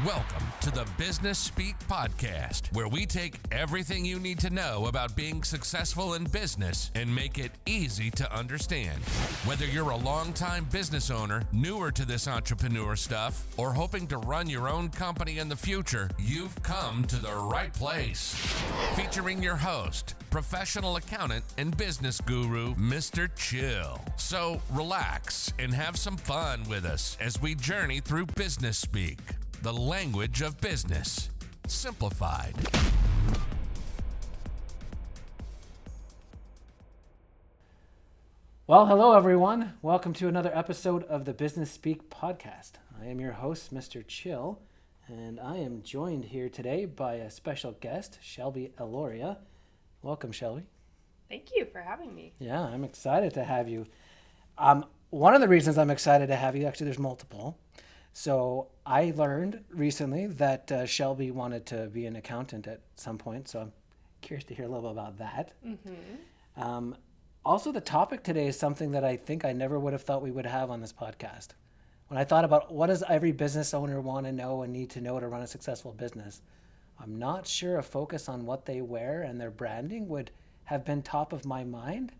Welcome to the BusinessSpeak podcast, where we take everything you need to know about being successful in business and make it easy to understand. Whether you're a longtime business owner, newer to this entrepreneur stuff, or hoping to run your own company in the future, you've come to the right place. Featuring your host, professional accountant and business guru, Mr. Chill. So relax and have some fun with us as we journey through BusinessSpeak, the language of business, simplified. Well, hello everyone. Welcome to another episode of the BusinessSpeak podcast. I am your host, Mr. Chill, and I am joined here today by a special guest, Shelby Eloria. Welcome, Shelby. Thank you for having me. Yeah, I'm excited to have you. One of the reasons I'm excited to have you, actually there's multiple. So I learned recently that Shelby wanted to be an accountant at some point, so I'm curious to hear a little bit about that. Mm-hmm. Also, the topic today is something that I think I never would have thought we would have on this podcast. When I thought about what does every business owner want to know and need to know to run a successful business, I'm not sure a focus on what they wear and their branding would have been top of my mind,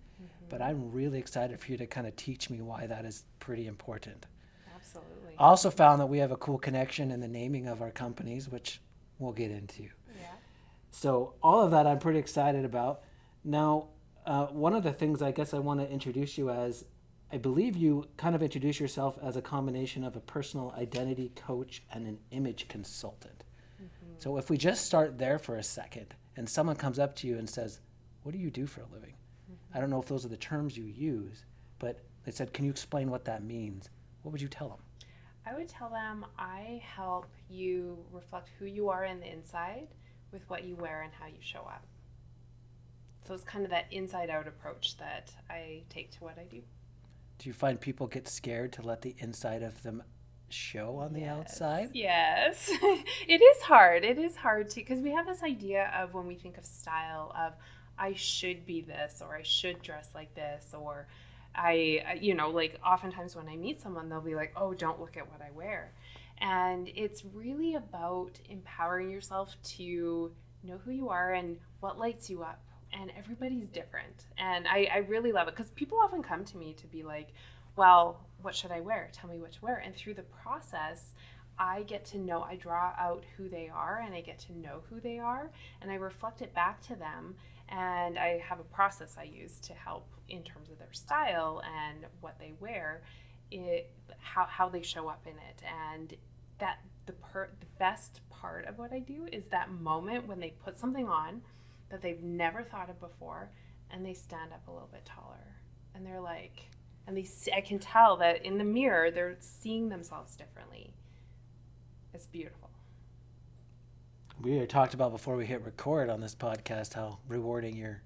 but I'm really excited for you to kind of teach me why that is pretty important. Absolutely. I also found that we have a cool connection in the naming of our companies, which we'll get into. Yeah. So all of that I'm pretty excited about. Now, one of the things I guess I want to introduce you as, I believe you kind of introduce yourself as a combination of a personal identity coach and an image consultant. Mm-hmm. So if we just start there for a second and someone comes up to you and says, what do you do for a living? Mm-hmm. I don't know if those are the terms you use, but they said, can you explain what that means? What would you tell them? I would tell them I help you reflect who you are in the inside with what you wear and how you show up. So it's kind of that inside-out approach that I take to what I do. Do you find people get scared to let the inside of them show on the outside? Yes. It is hard. It is hard to, because we have this idea of when we think of style of I should be this, or I should dress like this, or like oftentimes when I meet someone, they'll be like, oh, don't look at what I wear. And it's really about empowering yourself to know who you are and what lights you up. And everybody's different. And I really love it because people often come to me to be like, well, what should I wear? Tell me what to wear. And through the process, I get to know, I draw out who they are and I get to know who they are and I reflect it back to them. And I have a process I use to help in terms of their style and what they wear, how they show up in it. And that the best part of what I do is that moment when they put something on that they've never thought of before and they stand up a little bit taller. And they're like, I can tell that in the mirror, they're seeing themselves differently. It's beautiful. We had talked about before we hit record on this podcast how rewarding your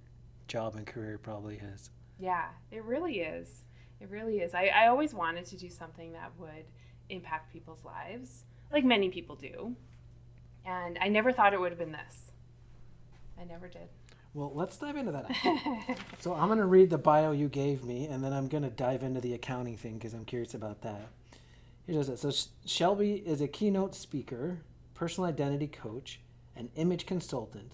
job and career probably is. Yeah, it really is. It really is. I always wanted to do something that would impact people's lives, like many people do. And I never thought it would have been this. I never did. Well, let's dive into that. So I'm going to read the bio you gave me, and then I'm going to dive into the accounting thing because I'm curious about that. Here's it. So Shelby is a keynote speaker, personal identity coach, and image consultant,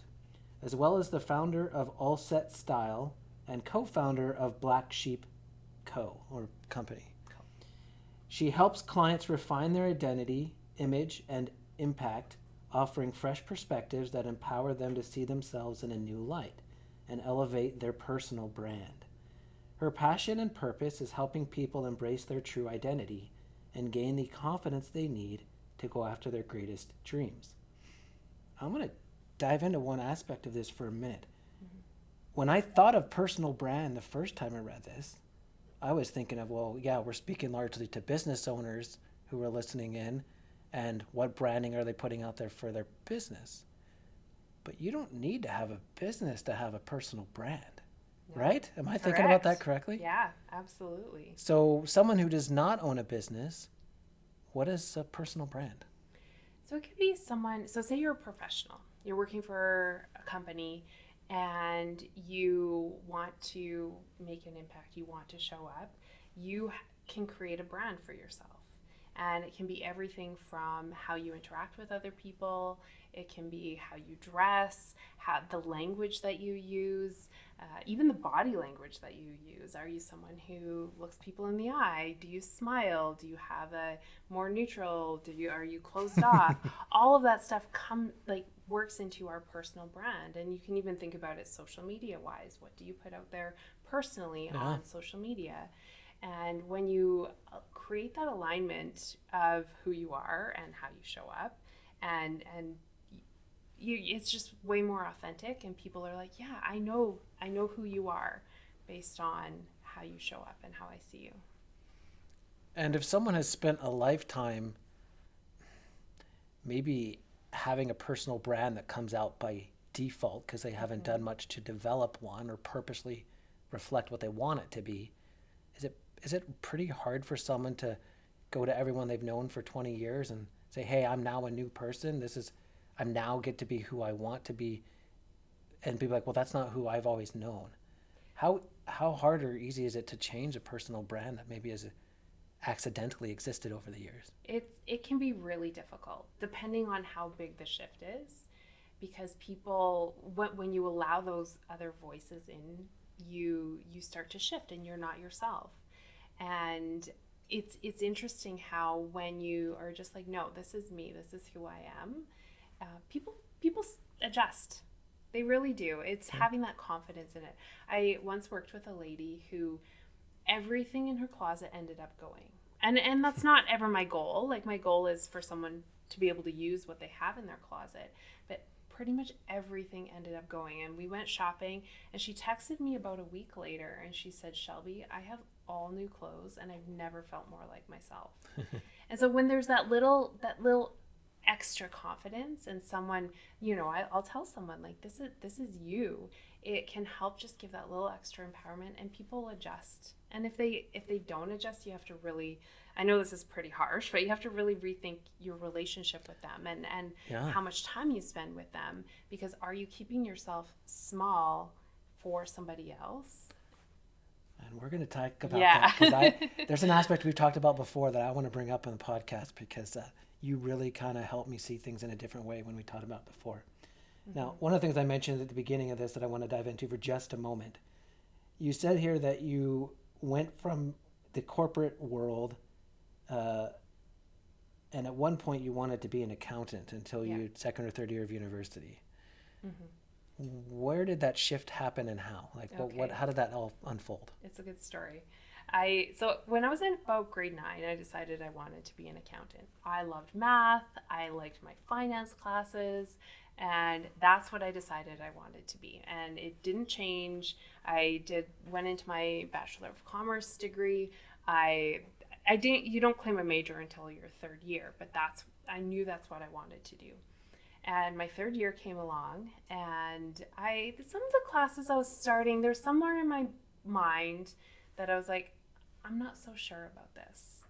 as well as the founder of All Set Style and co-founder of Black Sheep Co. or company. She helps clients refine their identity, image, and impact, offering fresh perspectives that empower them to see themselves in a new light and elevate their personal brand. Her passion and purpose is helping people embrace their true identity and gain the confidence they need to go after their greatest dreams. I'm going to dive into one aspect of this for a minute. Mm-hmm. When I thought of personal brand the first time I read this, I was thinking of, well, yeah, we're speaking largely to business owners who are listening in, and what branding are they putting out there for their business? But you don't need to have a business to have a personal brand, right? Am I thinking about that correctly? Yeah, absolutely. So someone who does not own a business, what is a personal brand? So it could be someone, so say you're a professional, you're working for a company and you want to make an impact, you want to show up, you can create a brand for yourself. And it can be everything from how you interact with other people. It can be how you dress, how the language that you use, even the body language that you use. Are you someone who looks people in the eye? Do you smile? Do you have a more neutral? Are you closed off? All of that stuff works into our personal brand. And you can even think about it social media wise. What do you put out there personally on social media? And when you create that alignment of who you are and how you show up, and it's just way more authentic, and people are like, yeah, I know who you are based on how you show up and how I see you. And if someone has spent a lifetime maybe having a personal brand that comes out by default because they haven't done much to develop one or purposely reflect what they want it to be, is it pretty hard for someone to go to everyone they've known for 20 years and say, hey, I'm now a new person. I'm now get to be who I want to be, and be like, well, that's not who I've always known. How hard or easy is it to change a personal brand that maybe has accidentally existed over the years? It can be really difficult depending on how big the shift is, because people, when you allow those other voices in, you start to shift and you're not yourself. And it's interesting how when you are just like, no, this is me, this is who I am, people adjust. They really do. It's having that confidence in it. I once worked with a lady who everything in her closet ended up going. And that's not ever my goal. Like, my goal is for someone to be able to use what they have in their closet. But pretty much everything ended up going. And we went shopping, and she texted me about a week later, and she said, Shelby, I have all new clothes, and I've never felt more like myself. And so when there's that little extra confidence, and someone, I'll tell someone, like, this is you, it can help just give that little extra empowerment, and people adjust. And if they don't adjust, you have to really, I know this is pretty harsh, but you have to really rethink your relationship with them and how much time you spend with them, because are you keeping yourself small for somebody else? And we're going to talk about that, because there's an aspect we've talked about before that I want to bring up in the podcast, because you really kind of helped me see things in a different way when we talked about before. Mm-hmm. Now, one of the things I mentioned at the beginning of this that I want to dive into for just a moment, you said here that you went from the corporate world, and at one point you wanted to be an accountant until you second or third year of university. Mm-hmm. Where did that shift happen and how? Like, how did that all unfold? It's a good story. So when I was in about grade 9, I decided I wanted to be an accountant. I loved math. I liked my finance classes. And that's what I decided I wanted to be. And it didn't change. I went into my Bachelor of Commerce degree. You don't claim a major until your third year, but I knew that's what I wanted to do. And my third year came along, and some of the classes I was starting, there's somewhere in my mind that I was like, I'm not so sure about this.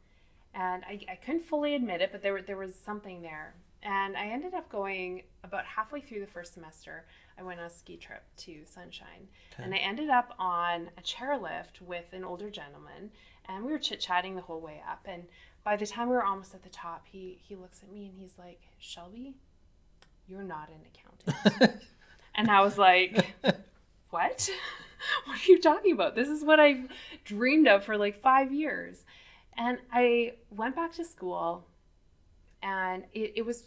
And I couldn't fully admit it, but there was something there. And I ended up going about halfway through the first semester. I went on a ski trip to Sunshine. Okay. And I ended up on a chairlift with an older gentleman, and we were chit-chatting the whole way up. And by the time we were almost at the top, he looks at me and he's like, Shelby, you're not an accountant. And I was like, what? What are you talking about? This is what I've dreamed of for like 5 years. And I went back to school, and it was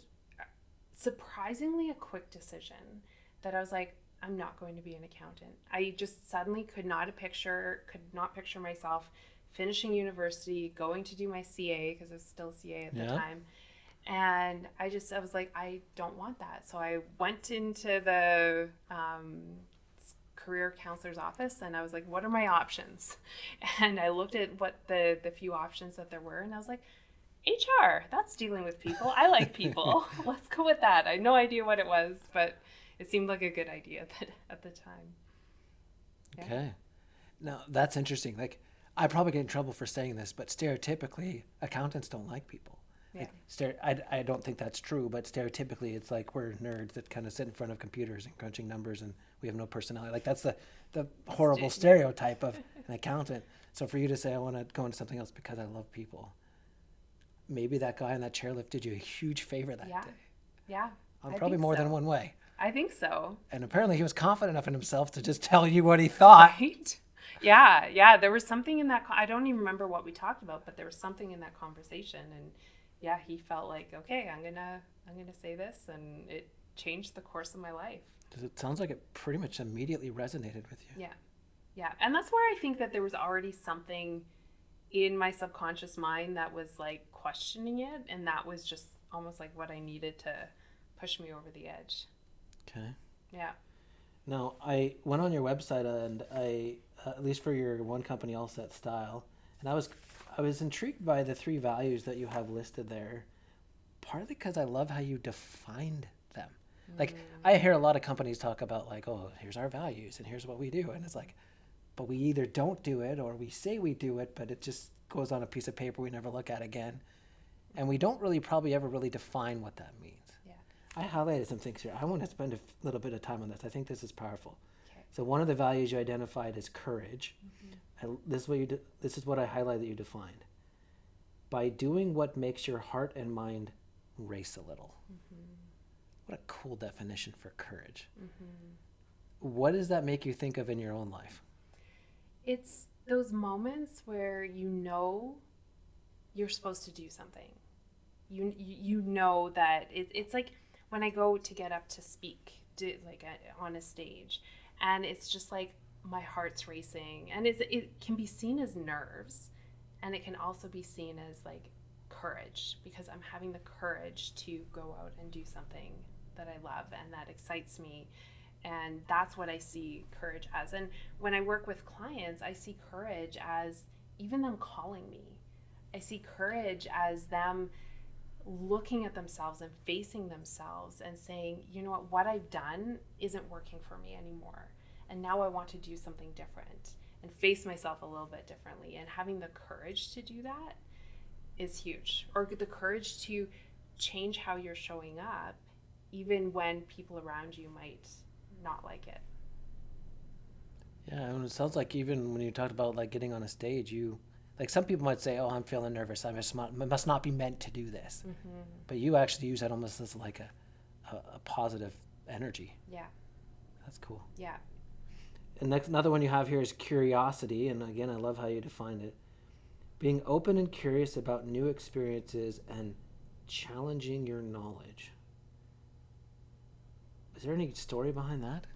surprisingly a quick decision that I was like, I'm not going to be an accountant. I just suddenly could not picture myself finishing university, going to do my CA, because I was still CA at the time. And I was like, I don't want that. So I went into the career counselor's office, and I was like, what are my options? And I looked at what the few options that there were, and I was like, HR, that's dealing with people. I like people. Let's go with that. I had no idea what it was, but it seemed like a good idea at the time. Yeah. Okay. Now, that's interesting. Like, I probably get in trouble for saying this, but stereotypically, accountants don't like people. Yeah. Like, I don't think that's true, but stereotypically, it's like we're nerds that kind of sit in front of computers and crunching numbers, and we have no personality. Like, that's the horrible stereotype of an accountant. So for you to say, I want to go into something else because I love people, maybe that guy in that chairlift did you a huge favor that day. Yeah. On probably more than one way. I think so. And apparently he was confident enough in himself to just tell you what he thought. Right? Yeah. There was something in that. I don't even remember what we talked about, but there was something in that conversation, and yeah, he felt like, okay, I'm gonna say this, and it changed the course of my life. It sounds like it pretty much immediately resonated with you. Yeah, and that's where I think that there was already something in my subconscious mind that was like questioning it, and that was just almost like what I needed to push me over the edge. Okay. Yeah. Now, I went on your website and I, at least for your one company, All Set Style, and I was intrigued by the 3 values that you have listed there, partly because I love how you defined them. Like, I hear a lot of companies talk about like, oh, here's our values and here's what we do. And it's like, but we either don't do it or we say we do it, but it just goes on a piece of paper we never look at again. And we don't really probably ever really define what that means. Yeah. I highlighted some things here. I want to spend a little bit of time on this. I think this is powerful. Okay. So one of the values you identified is courage. This is what I highlight that you defined. By doing what makes your heart and mind race a little. What a cool definition for courage. What does that make you think of in your own life? It's those moments where you know you're supposed to do something. You know that it's like when I go to get up to speak on a stage, and it's just like my heart's racing, and it can be seen as nerves, and it can also be seen as like courage, because I'm having the courage to go out and do something that I love and that excites me. And that's what I see courage as. And when I work with clients, I see courage as even them calling me. I see courage as them looking at themselves and facing themselves and saying, you know what I've done isn't working for me anymore. And now I want to do something different and face myself a little bit differently. And having the courage to do that is huge. Or the courage to change how you're showing up, even when people around you might not like it. Yeah, and it sounds like even when you talked about like getting on a stage, like some people might say, oh, I'm feeling nervous. I must not be meant to do this. But you actually use that almost as like a positive energy. Yeah. That's cool. Yeah. And another one you have here is curiosity. And again, I love how you defined it. Being open and curious about new experiences and challenging your knowledge. Is there any story behind that?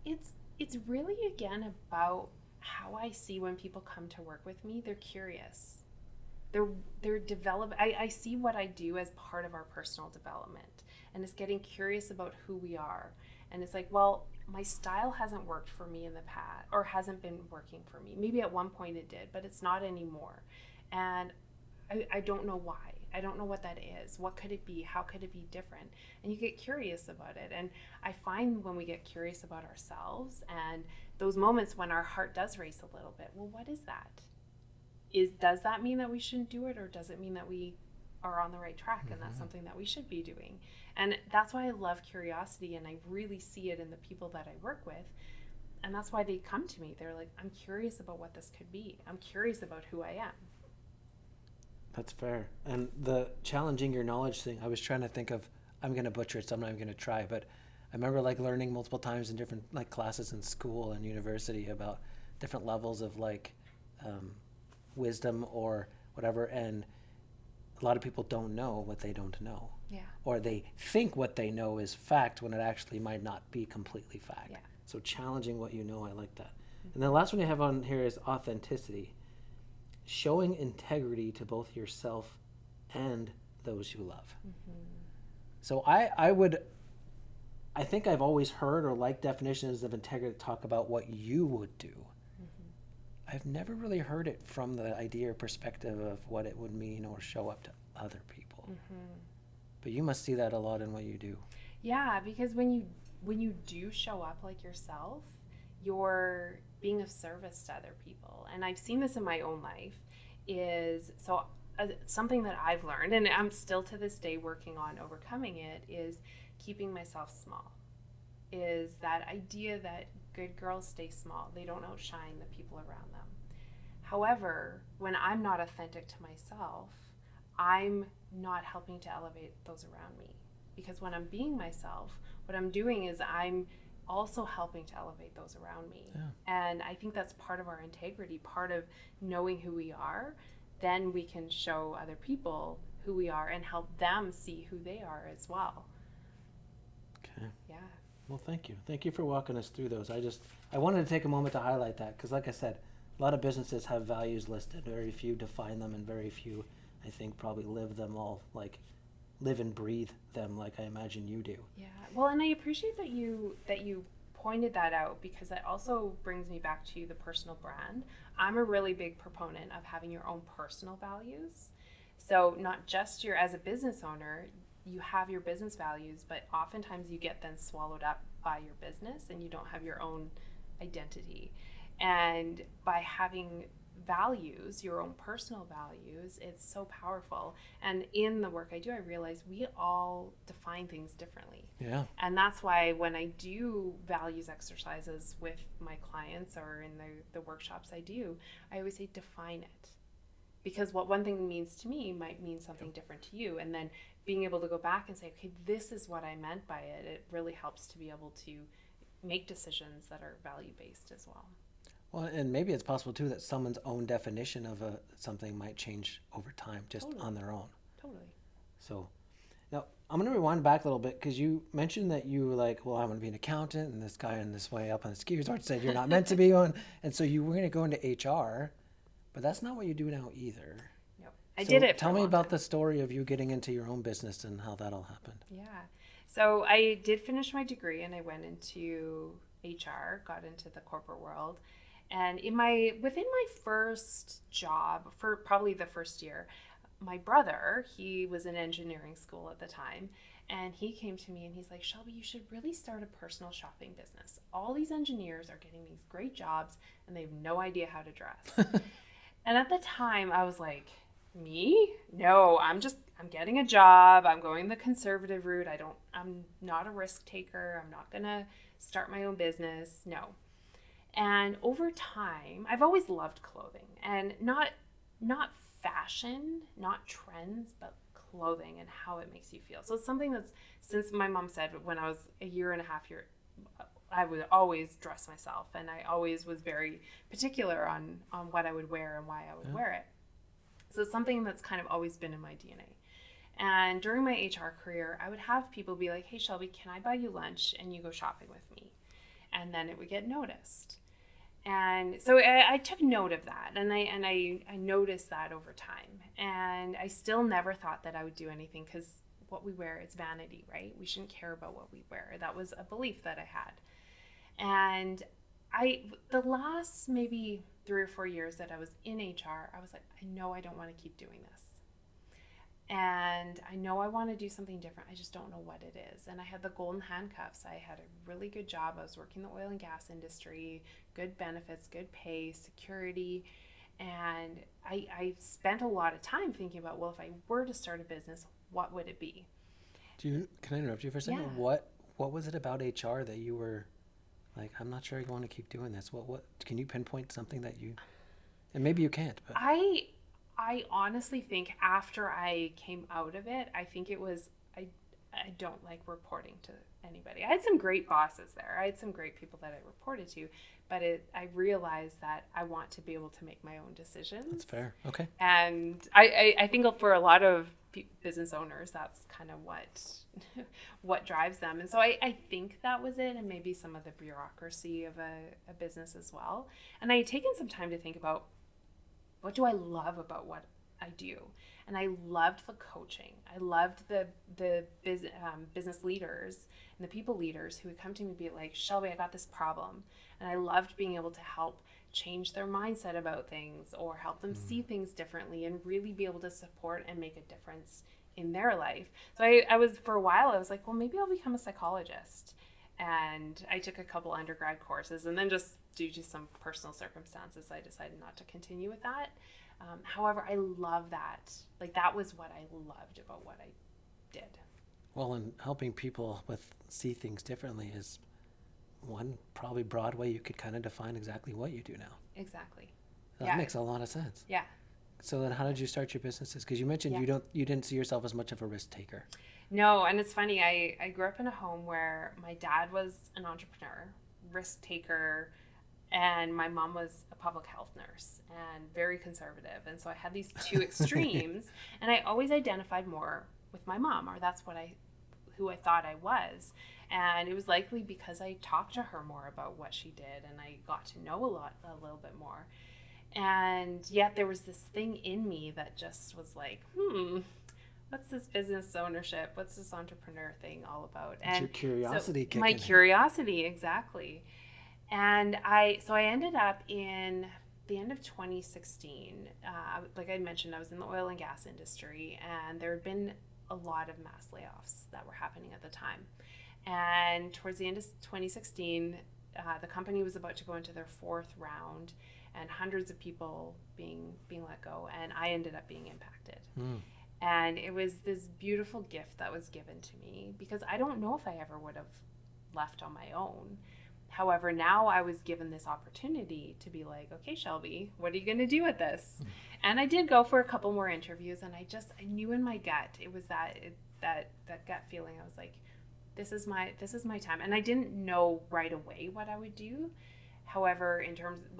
It's really, again, about how I see when people come to work with me. They're curious. They're I see what I do as part of our personal development, and it's getting curious about who we are. And it's like, well, my style hasn't worked for me in the past, or hasn't been working for me. Maybe at one point it did, but it's not anymore. And I don't know why. I don't know what that is. What could it be? How could it be different? And you get curious about it. And I find when we get curious about ourselves and those moments when our heart does race a little bit, well, what is that? Does that mean that we shouldn't do it, or does it mean that we are on the right track and that's something that we should be doing? And that's why I love curiosity, and I really see it in the people that I work with. And that's why they come to me. They're like, I'm curious about what this could be. I'm curious about who I am. That's fair. And the challenging your knowledge thing, I was trying to think of, I'm going to butcher it, so I'm not even going to try, but I remember like learning multiple times in different like classes in school and university about different levels of like wisdom or whatever, and a lot of people don't know what they don't know. Yeah. Or they think what they know is fact when it actually might not be completely fact. Yeah. So challenging what you know, I like that. And the last one you have on here is authenticity. Showing integrity to both yourself and those you love. So I think I've always heard or liked definitions of integrity that talk about what you would do. I've never really heard it from the idea or perspective of what it would mean or show up to other people. But you must see that a lot in what you do. Yeah, because when you do show up like yourself, you're being of service to other people. And I've seen this in my own life something that I've learned, and I'm still to this day working on overcoming it, is keeping myself small. Is that idea that good girls stay small. They don't outshine the people around them. However, when I'm not authentic to myself, I'm not helping to elevate those around me. Because when I'm being myself, what I'm doing is I'm also helping to elevate those around me. Yeah. And I think that's part of our integrity, part of knowing who we are. Then we can show other people who we are and help them see who they are as well. Okay. Yeah. Well, thank you. Thank you for walking us through those. I wanted to take a moment to highlight that because, like I said, a lot of businesses have values listed. Very few define them, and very few, I think, probably live them all, like live and breathe them like I imagine you do. Yeah. Well, and I appreciate that you pointed that out, because that also brings me back to the personal brand. I'm a really big proponent of having your own personal values. So not just as a business owner, you have your business values, but oftentimes you get then swallowed up by your business and you don't have your own identity. And by having values, your own personal values, it's so powerful. And in the work I do, I realize we all define things differently. Yeah. And that's why when I do values exercises with my clients or in the workshops I do, I always say define it. Because what one thing means to me might mean something different to you. And then being able to go back and say, okay, this is what I meant by it, it really helps to be able to make decisions that are value-based as well. Well, and maybe it's possible too that someone's own definition of something might change over time, just Totally. on their own. Totally. So now I'm going to rewind back a little bit because you mentioned that you were like, well, I'm going to be an accountant, and this guy on this way up on the ski resort said you're not meant to be on, and so you were going to go into HR, but that's not what you do now either. Nope. I So did it. Tell me about the story of you getting into your own business and how that all happened. Yeah. So I did finish my degree and I went into HR, got into the corporate world. And within my first job, for probably the first year, my brother, he was in engineering school at the time, and he came to me and he's like, Shelby, you should really start a personal shopping business. All these engineers are getting these great jobs and they have no idea how to dress. And at the time I was like, me? No, I'm getting a job. I'm going the conservative route. I'm not a risk taker. I'm not going to start my own business. No. And over time, I've always loved clothing, and not fashion, not trends, but clothing and how it makes you feel. So it's something that's, since my mom said when I was a year and a half, I would always dress myself, and I always was very particular on what I would wear and why I would wear it. So it's something that's kind of always been in my DNA. And during my HR career, I would have people be like, hey, Shelby, can I buy you lunch and you go shopping with me? And then it would get noticed. And so I took note of that, and I noticed that over time. And I still never thought that I would do anything, because what we wear, it's vanity, right? We shouldn't care about what we wear. That was a belief that I had. And the last maybe 3 or 4 years that I was in HR, I was like, I know I don't want to keep doing this. And I know I want to do something different. I just don't know what it is. And I had the golden handcuffs. I had a really good job. I was working in the oil and gas industry, good benefits, good pay, security. And I spent a lot of time thinking about, well, if I were to start a business, what would it be? Can I interrupt you for a second? Yeah. What was it about HR that you were like, I'm not sure I want to keep doing this? What can you pinpoint something that you, and maybe you can't, but I honestly think after I came out of it, I think it was, I don't like reporting to anybody. I had some great bosses there. I had some great people that I reported to, but I realized that I want to be able to make my own decisions. That's fair. Okay. And I think for a lot of business owners, that's kind of what drives them. And so I think that was it, and maybe some of the bureaucracy of a business as well. And I had taken some time to think about, what do I love about what I do? And I loved the coaching. I loved the business leaders and the people leaders who would come to me and be like, Shelby, I got this problem. And I loved being able to help change their mindset about things, or help them see things differently, and really be able to support and make a difference in their life. So I was, for a while, I was like, well, maybe I'll become a psychologist. And I took a couple undergrad courses, and then just due to some personal circumstances, I decided not to continue with that. However, I love that. Like, that was what I loved about what I did. Well, and helping people see things differently is one probably broad way you could kind of define exactly what you do now. Exactly. That makes a lot of sense. Yeah. So then how did you start your businesses? Because you mentioned you didn't see yourself as much of a risk taker. No, and it's funny. I grew up in a home where my dad was an entrepreneur, risk taker, and my mom was a public health nurse and very conservative. And so I had these two extremes, and I always identified more with my mom, or that's who I thought I was. And it was likely because I talked to her more about what she did, and I got to know a little bit more. And yet there was this thing in me that just was like, what's this business ownership? What's this entrepreneur thing all about? And your curiosity kicking my in. Curiosity, exactly. And I ended up in the end of 2016. Like I mentioned, I was in the oil and gas industry, and there had been a lot of mass layoffs that were happening at the time. And towards the end of 2016, the company was about to go into their fourth round, and hundreds of people being let go, and I ended up being impacted. And it was this beautiful gift that was given to me, because I don't know if I ever would have left on my own. However, now I was given this opportunity to be like, okay, Shelby, what are you going to do with this? And I did go for a couple more interviews, and I knew in my gut, it was that gut feeling. I was like, this is my time. And I didn't know right away what I would do. However,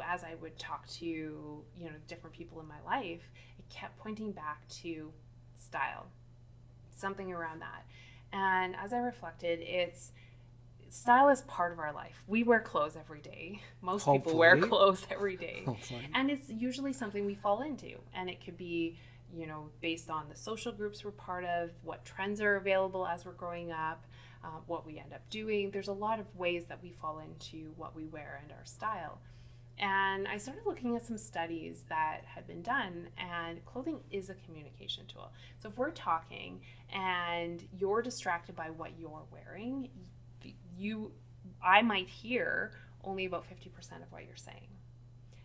as I would talk to, different people in my life, it kept pointing back to style, something around that. And as I reflected, style is part of our life. We wear clothes every day. Most people wear clothes every day. Hopefully. And it's usually something we fall into. And it could be, based on the social groups we're part of, what trends are available as we're growing up, what we end up doing. There's a lot of ways that we fall into what we wear and our style. And I started looking at some studies that had been done, and clothing is a communication tool. So if we're talking and you're distracted by what you're wearing, I might hear only about 50% of what you're saying.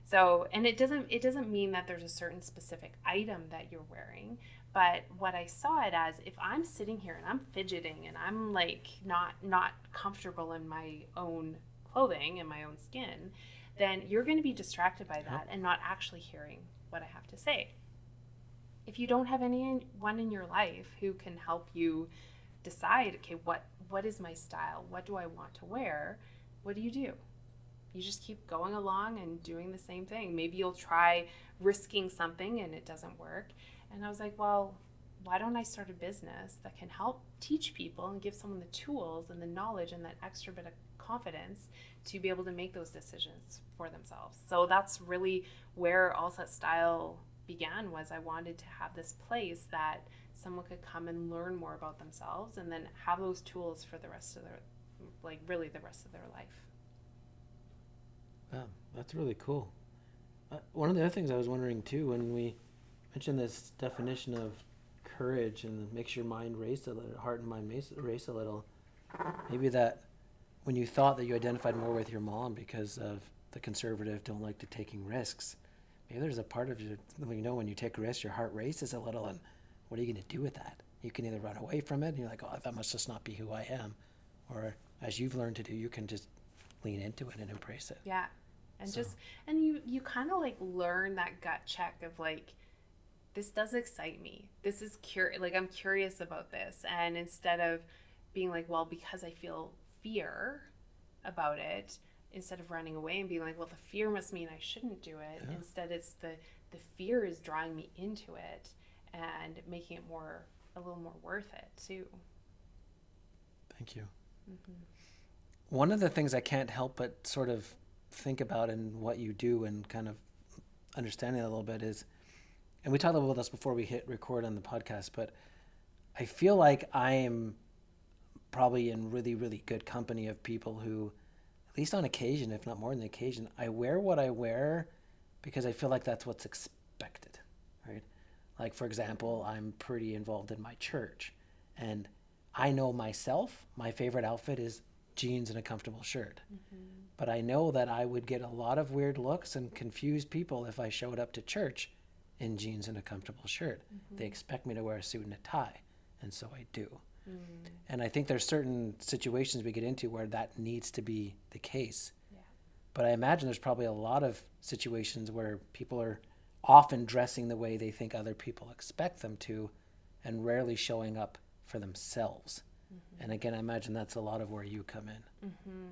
So, and it doesn't mean that there's a certain specific item that you're wearing, but what I saw it as, if I'm sitting here and I'm fidgeting and I'm like not comfortable in my own clothing and my own skin, then you're going to be distracted by that and not actually hearing what I have to say. If you don't have anyone in your life who can help you decide, okay, what is my style? What do I want to wear? What do? You just keep going along and doing the same thing. Maybe you'll try risking something and it doesn't work. And I was like, well, why don't I start a business that can help teach people and give someone the tools and the knowledge and that extra bit of confidence to be able to make those decisions for themselves. So that's really where All Set Style began. Was I wanted to have this place that someone could come and learn more about themselves and then have those tools for the rest of their life. Wow, that's really cool. One of the other things I was wondering too, when we mentioned this definition of courage and makes your mind race a little, heart and mind race a little, maybe that when you thought that you identified more with your mom because of the conservative don't like to taking risks, maybe there's a part of you, when you take risks, your heart races a little, and what are you going to do with that? You can either run away from it and you're like, oh, that must just not be who I am. Or as you've learned to do, you can just lean into it and embrace it. Yeah. And you kind of like learn that gut check of like, this does excite me. This is I'm curious about this. And instead of being like, well, because I feel fear about it, instead of running away and being like, well, the fear must mean I shouldn't do it. Yeah. Instead, it's the fear is drawing me into it and making it a little more worth it too. Thank you. Mm-hmm. One of the things I can't help but sort of think about in what you do and kind of understanding it a little bit is, and we talked about this before we hit record on the podcast, but I feel like I am probably in really, really good company of people who, at least on occasion, if not more than occasion, I wear what I wear because I feel like that's what's expected, right? Like, for example, I'm pretty involved in my church, and I know myself, my favorite outfit is jeans and a comfortable shirt. Mm-hmm. But I know that I would get a lot of weird looks and confuse people if I showed up to church in jeans and a comfortable shirt. Mm-hmm. They expect me to wear a suit and a tie, and so I do. Mm. And I think there's certain situations we get into where that needs to be the case. Yeah. But I imagine there's probably a lot of situations where people are often dressing the way they think other people expect them to, and rarely showing up for themselves. Mm-hmm. And again, I imagine that's a lot of where you come in. Mm-hmm.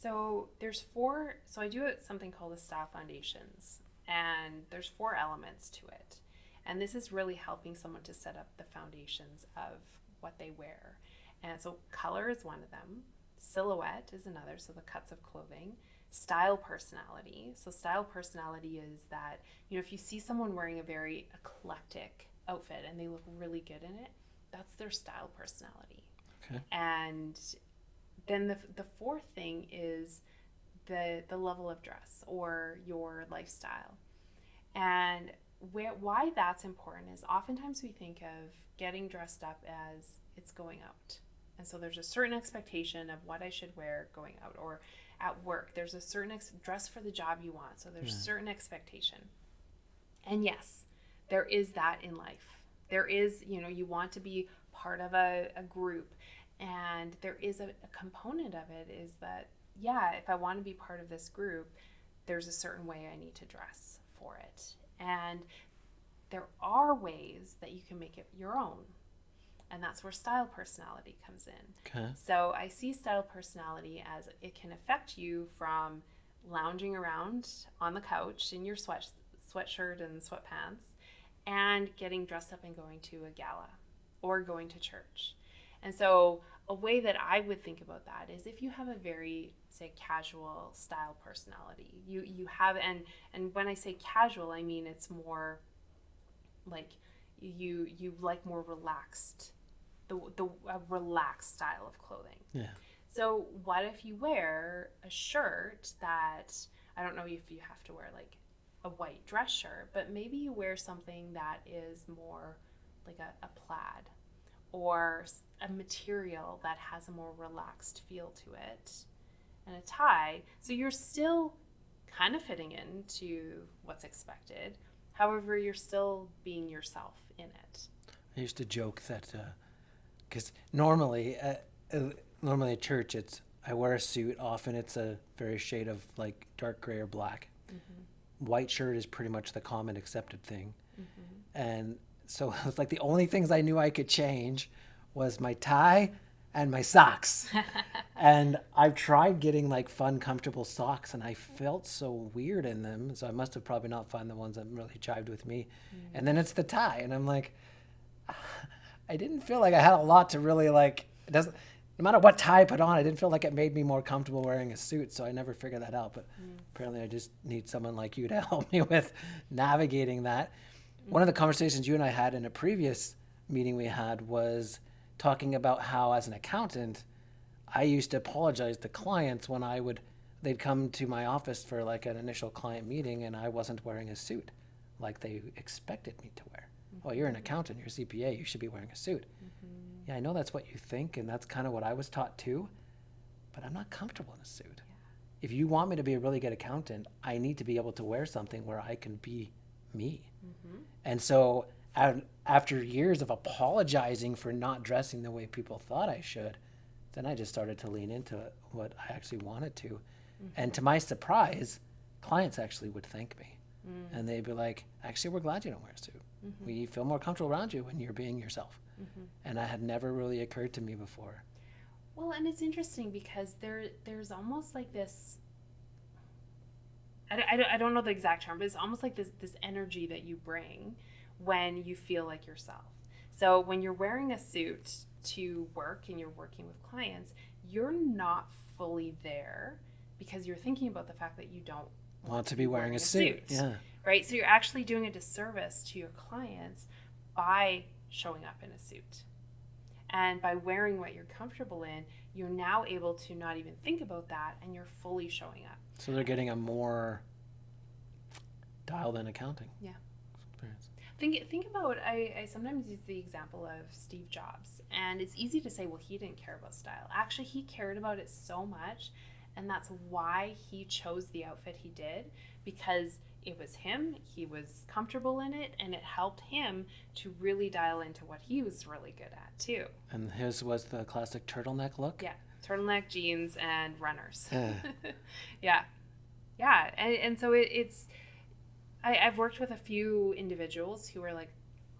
So so I do something called the Style Foundations, and there's 4 elements to it. And this is really helping someone to set up the foundations of what they wear. And so color is one of them. Silhouette is another, so the cuts of clothing. Style personality. So style personality is that, if you see someone wearing a very eclectic outfit and they look really good in it, that's their style personality. Okay. And then the 4th thing is the level of dress or your lifestyle. And why that's important is oftentimes we think of getting dressed up as it's going out. And so there's a certain expectation of what I should wear going out, or at work, there's a certain dress for the job you want. So there's a certain expectation. And yes, there is that in life. There is, you want to be part of a group. And there is a component of it is that, if I want to be part of this group, there's a certain way I need to dress for it. And there are ways that you can make it your own. And that's where style personality comes in. Okay. So I see style personality as it can affect you from lounging around on the couch in your sweatshirt and sweatpants and getting dressed up and going to a gala or going to church. And so a way that I would think about that is if you have a very, say, casual style personality, you have, and when I say casual, I mean it's more like you like more relaxed, a relaxed style of clothing. Yeah. So what if you wear a shirt that, I don't know if you have to wear like a white dress shirt, but maybe you wear something that is more like a plaid or a material that has a more relaxed feel to it, and a tie. So you're still kind of fitting into what's expected. However, you're still being yourself in it. I used to joke that, because normally at church, I wear a suit. Often it's a various shade of like dark gray or black. Mm-hmm. White shirt is pretty much the common accepted thing. Mm-hmm. And so it was like the only things I knew I could change was my tie and my socks. And I've tried getting like fun, comfortable socks, and I felt so weird in them. So I must have probably not found the ones that really jived with me. Mm-hmm. And then it's the tie, and I'm like, I didn't feel like I had a lot to really like. It doesn't. No matter what tie I put on, I didn't feel like it made me more comfortable wearing a suit. So I never figured that out. But apparently, I just need someone like you to help me with navigating that. One of the conversations you and I had in a previous meeting we had was talking about how, as an accountant, I used to apologize to clients when they'd come to my office for like an initial client meeting and I wasn't wearing a suit like they expected me to wear. Mm-hmm. Oh, you're an accountant, you're a CPA, you should be wearing a suit. Mm-hmm. Yeah, I know that's what you think, and that's kind of what I was taught too, but I'm not comfortable in a suit. Yeah. If you want me to be a really good accountant, I need to be able to wear something where I can be me. Mm-hmm. And so after years of apologizing for not dressing the way people thought I should, then I just started to lean into what I actually wanted to. Mm-hmm. And to my surprise, clients actually would thank me. Mm-hmm. And they'd be like, actually, we're glad you don't wear a suit. Mm-hmm. We feel more comfortable around you when you're being yourself. Mm-hmm. And that had never really occurred to me before. Well, and it's interesting because there's almost like this, I don't know the exact term, but it's almost like this energy that you bring when you feel like yourself. So when you're wearing a suit to work and you're working with clients, you're not fully there because you're thinking about the fact that you don't want to be wearing a suit. Yeah. Right? So you're actually doing a disservice to your clients by showing up in a suit. And by wearing what you're comfortable in, you're now able to not even think about that, and you're fully showing up. So they're getting a more dialed in accounting. Yeah. Experience. Think about, I sometimes use the example of Steve Jobs, and it's easy to say, well, he didn't care about style. Actually, he cared about it so much, and that's why he chose the outfit he did, because it was him, he was comfortable in it, and it helped him to really dial into what he was really good at too. And his was the classic turtleneck look? Yeah, turtleneck, jeans, and runners. Yeah. And so it's I've worked with a few individuals who are like,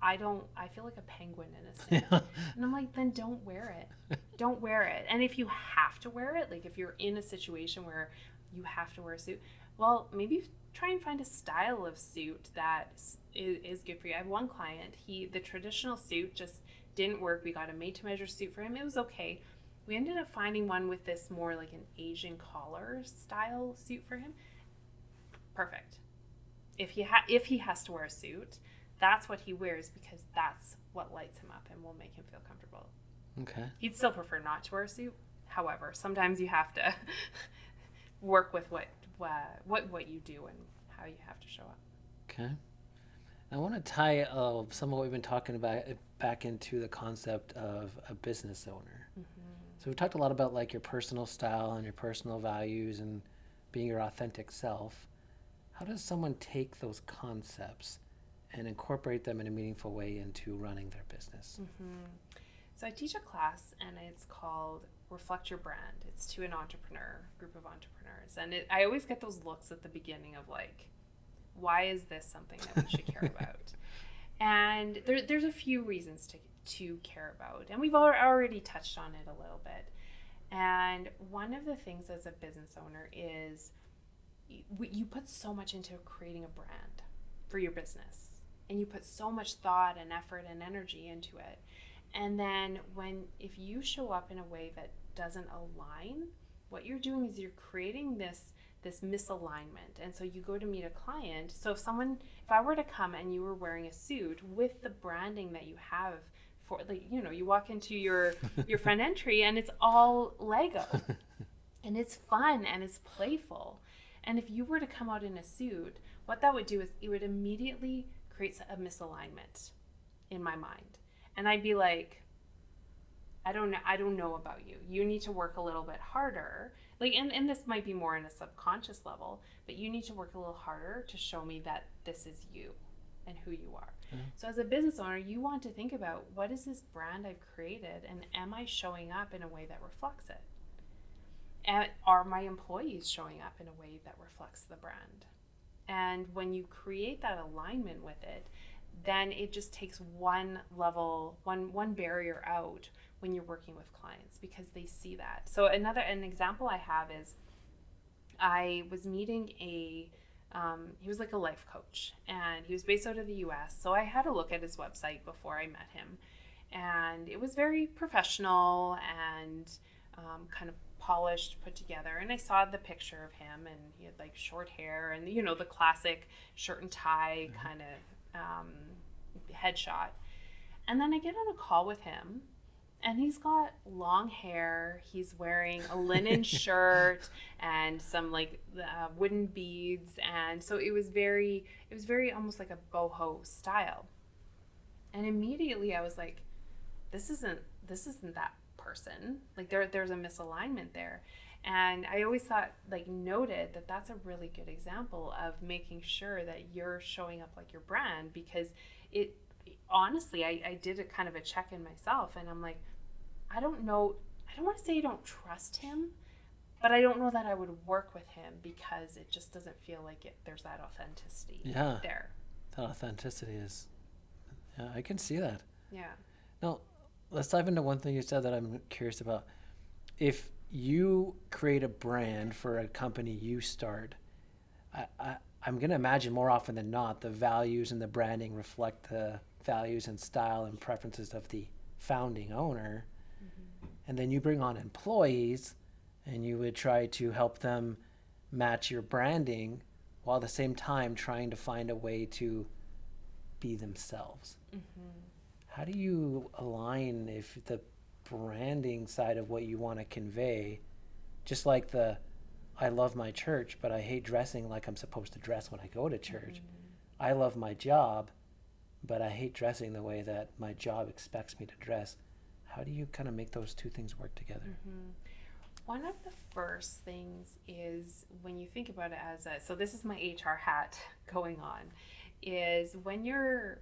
I feel like a penguin in a suit. And I'm like, then don't wear it. Don't wear it. And if you have to wear it, like if you're in a situation where you have to wear a suit, well, maybe try and find a style of suit that is good for you. I have one client, the traditional suit just didn't work. We got a made to measure suit for him. It was okay. We ended up finding one with this more like an Asian collar style suit for him. Perfect. If he has to wear a suit, that's what he wears because that's what lights him up and will make him feel comfortable. Okay. He'd still prefer not to wear a suit. However, sometimes you have to work with what you do and how you have to show up. Okay. I want to tie some of what we've been talking about back into the concept of a business owner. So we've talked a lot about like your personal style and your personal values and being your authentic self. How does someone take those concepts and incorporate them in a meaningful way into running their business? So I teach a class and it's called Reflect Your Brand. It's to an group of entrepreneurs. And I always get those looks at the beginning of like, why is this something that we should care about? And there's a few reasons to care about. And we've already touched on it a little bit. And one of the things as a business owner is you put so much into creating a brand for your business. And you put so much thought and effort and energy into it. And then if you show up in a way that doesn't align, what you're doing is you're creating this misalignment. And so you go to meet a client. So if I were to come and you were wearing a suit with the branding that you have for, like, you walk into your front entry and it's all Lego and it's fun and it's playful. And if you were to come out in a suit, what that would do is it would immediately create a misalignment in my mind. And I'd be like, I don't know about you. You need to work a little bit harder. Like, and this might be more in a subconscious level, but you need to work a little harder to show me that this is you and who you are. So as a business owner, you want to think about, what is this brand I've created, and am I showing up in a way that reflects it? And are my employees showing up in a way that reflects the brand? And when you create that alignment with it, then it just takes one barrier out when you're working with clients, because they see that. So an example I have is, I was meeting he was like a life coach, and he was based out of the US. So I had a look at his website before I met him, and it was very professional and kind of polished, put together. And I saw the picture of him, and he had like short hair and the classic shirt and tie kind of headshot. And then I get on a call with him, and he's got long hair. He's wearing a linen shirt and some like wooden beads, and so it was very almost like a boho style. And immediately I was like, this isn't that person. Like there's a misalignment there. And I always noted that that's a really good example of making sure that you're showing up like your brand, because honestly, I did a kind of a check-in myself, and I'm like, I don't know, I don't want to say I don't trust him, but I don't know that I would work with him, because it just doesn't feel like there's that authenticity there. That authenticity is, I can see that. Yeah. Now, let's dive into one thing you said that I'm curious about. If you create a brand for a company you start, I'm going to imagine more often than not, the values and the branding reflect the values and style and preferences of the founding owner. And then you bring on employees, and you would try to help them match your branding, while at the same time trying to find a way to be themselves. How do you align if the branding side of what you want to convey, just like I love my church, but I hate dressing like I'm supposed to dress when I go to church. I love my job, but I hate dressing the way that my job expects me to dress. How do you kind of make those two things work together? One of the first things is, when you think about it so this is my HR hat going on, is when you're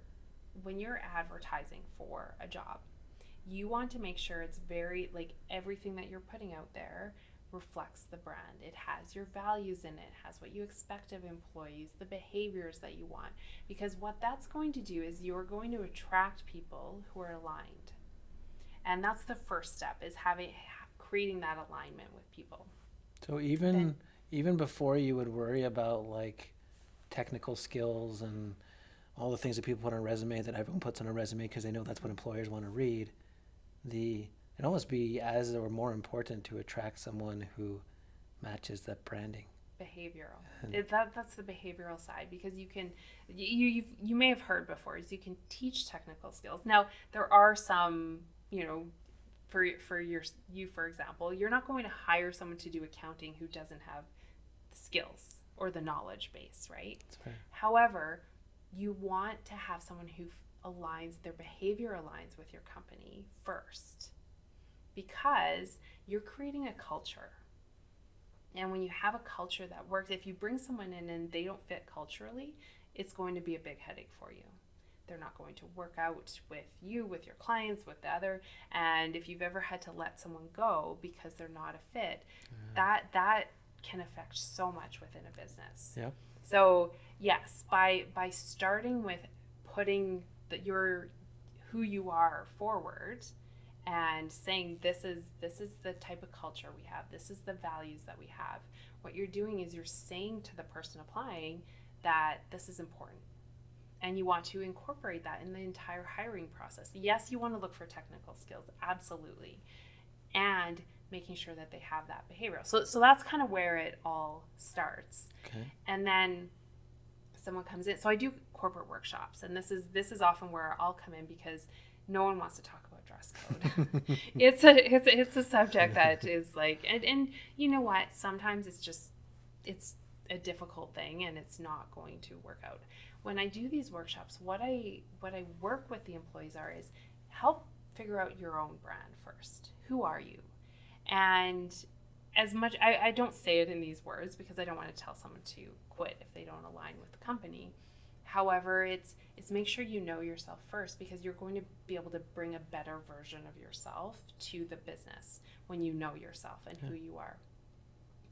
advertising for a job, you want to make sure it's very, like, everything that you're putting out there reflects the brand. It has your values in it, has what you expect of employees, the behaviors that you want. Because what that's going to do is you're going to attract people who are aligned. And that's the first step, is creating that alignment with people. So even before you would worry about like technical skills and all the things that people put on a resume that everyone puts on a resume because they know that's what employers want to read, it almost be as or more important to attract someone who matches that branding. Behavioral. That's the behavioral side, because you may have heard before, is you can teach technical skills. Now there are some, for example, you're not going to hire someone to do accounting who doesn't have the skills or the knowledge base, right? That's fair. However, you want to have someone who their behavior aligns with your company first, because you're creating a culture. And when you have a culture that works, if you bring someone in and they don't fit culturally, it's going to be a big headache for you. They're not going to work out with you, with your clients, with the other. And if you've ever had to let someone go because they're not a fit, that can affect so much within a business. Yeah. So yes, by starting with putting who you are forward and saying this is the type of culture we have, this is the values that we have, what you're doing is you're saying to the person applying that this is important. And you want to incorporate that in the entire hiring process. Yes, you want to look for technical skills, absolutely. And making sure that they have that behavioral. So that's kind of where it all starts. Okay. And then someone comes in. So I do corporate workshops, and this is often where I'll come in, because no one wants to talk about dress code. it's a subject that is like, and you know what? Sometimes it's a difficult thing, and it's not going to work out. When I do these workshops, what I work with the employees is help figure out your own brand first. Who are you? And as much, I don't say it in these words because I don't want to tell someone to quit if they don't align with the company. However, it's make sure you know yourself first, because you're going to be able to bring a better version of yourself to the business when you know yourself and who you are.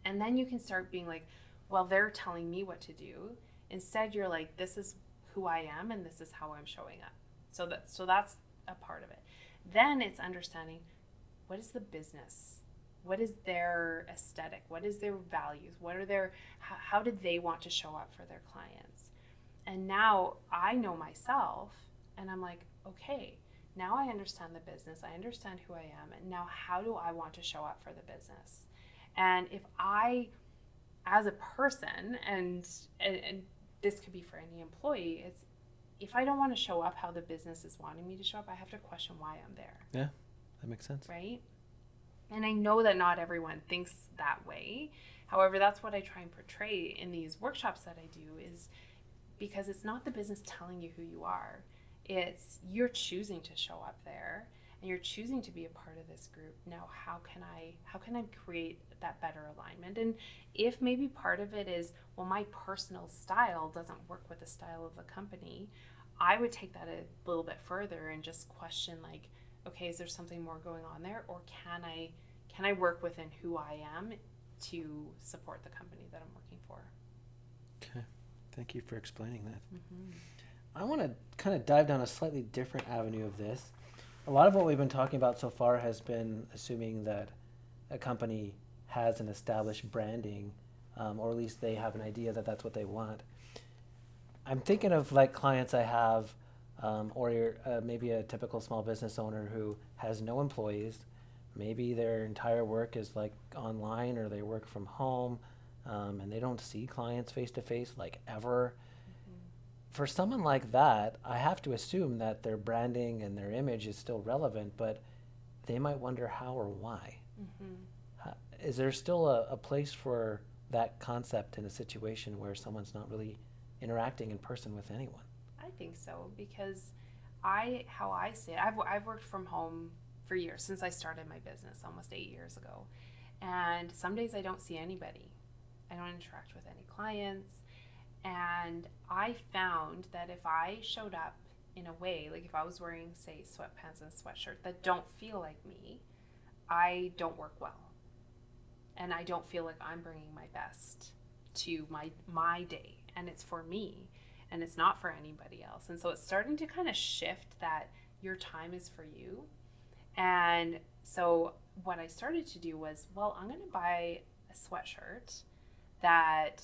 And then you can start being like, well, they're telling me what to do. Instead, you're like, this is who I am and this is how I'm showing up. So that's a part of it. Then it's understanding, what is the business? What is their aesthetic? What is their values? How do they want to show up for their clients? And now I know myself, and I'm like, okay, now I understand the business. I understand who I am. And now how do I want to show up for the business? And if I, as a person, and this could be for any employee, it's if I don't want to show up how the business is wanting me to show up, I have to question why I'm there. Yeah, that makes sense. Right? And I know that not everyone thinks that way. However, that's what I try and portray in these workshops that I do, is because it's not the business telling you who you are. It's you're choosing to show up there, and you're choosing to be a part of this group. Now, how can I create that better alignment? And if maybe part of it is, well, my personal style doesn't work with the style of the company, I would take that a little bit further and just question, like, okay, is there something more going on there, or can I work within who I am to support the company that I'm working for? Okay, thank you for explaining that. Mm-hmm. I want to kind of dive down a slightly different avenue of this. A lot of what we've been talking about so far has been assuming that a company has an established branding, or at least they have an idea that that's what they want. I'm thinking of like clients I have, or maybe a typical small business owner who has no employees. Maybe their entire work is like online, or they work from home, and they don't see clients face to face like ever. For someone like that, I have to assume that their branding and their image is still relevant, but they might wonder how or why. Mm-hmm. Is there still a place for that concept in a situation where someone's not really interacting in person with anyone? I think so, because how I see it, I've worked from home for years, since I started my business almost 8 years ago. And some days I don't see anybody. I don't interact with any clients. And I found that if I showed up in a way, like if I was wearing, say, sweatpants and a sweatshirt that don't feel like me, I don't work well. and I don't feel like I'm bringing my best to my day, and it's for me and it's not for anybody else. And so it's starting to kind of shift that your time is for you. And so what I started to do was, well, I'm going to buy a sweatshirt that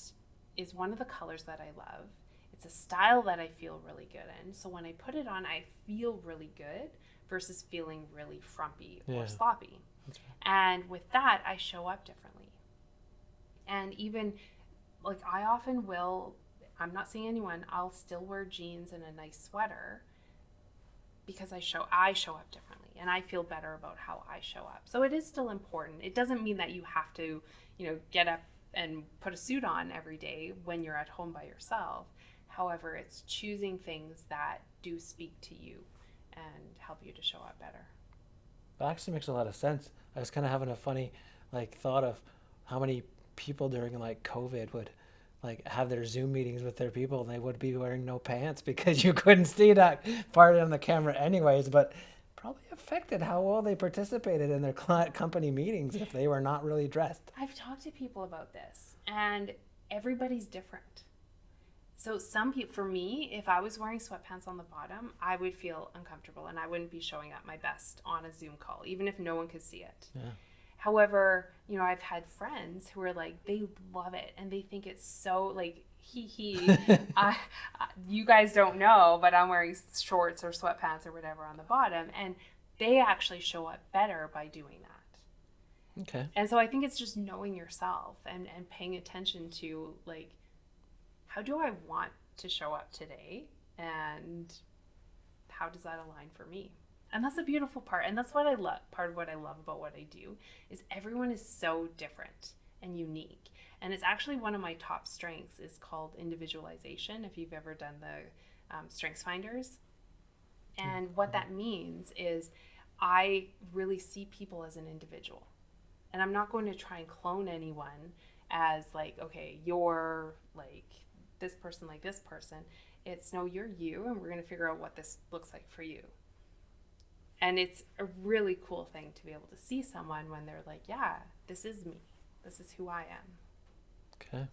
is one of the colors that I love. It's a style that I feel really good in. So when I put it on, I feel really good versus feeling really frumpy or sloppy. And with that, I show up differently. And even like I often will, I'm not seeing anyone, I'll still wear jeans and a nice sweater because I show up differently and I feel better about how I show up. So it is still important. It doesn't mean that you have to, get up and put a suit on every day when you're at home by yourself. However, it's choosing things that do speak to you and help you to show up better. That actually makes a lot of sense. I was kind of having a funny thought of how many people during COVID would have their Zoom meetings with their people and they would be wearing no pants because you couldn't see that part on the camera anyways, but probably affected how well they participated in their company meetings if they were not really dressed. I've talked to people about this and everybody's different. So some people, for me, if I was wearing sweatpants on the bottom, I would feel uncomfortable and I wouldn't be showing up my best on a Zoom call, even if no one could see it. Yeah. However, I've had friends who are they love it and they think it's so you guys don't know, but I'm wearing shorts or sweatpants or whatever on the bottom, and they actually show up better by doing that. Okay. And so I think it's just knowing yourself and paying attention to how do I want to show up today and how does that align for me? And that's a beautiful part. And that's what I love. Part of what I love about what I do is everyone is so different and unique. And it's actually one of my top strengths is called individualization, if you've ever done the Strengths Finders. And what that means is I really see people as an individual. And I'm not going to try and clone anyone as okay, you're this person like this person. It's no, you're you, and we're going to figure out what this looks like for you. And it's a really cool thing to be able to see someone when they're yeah, this is me. This is who I am. Okay.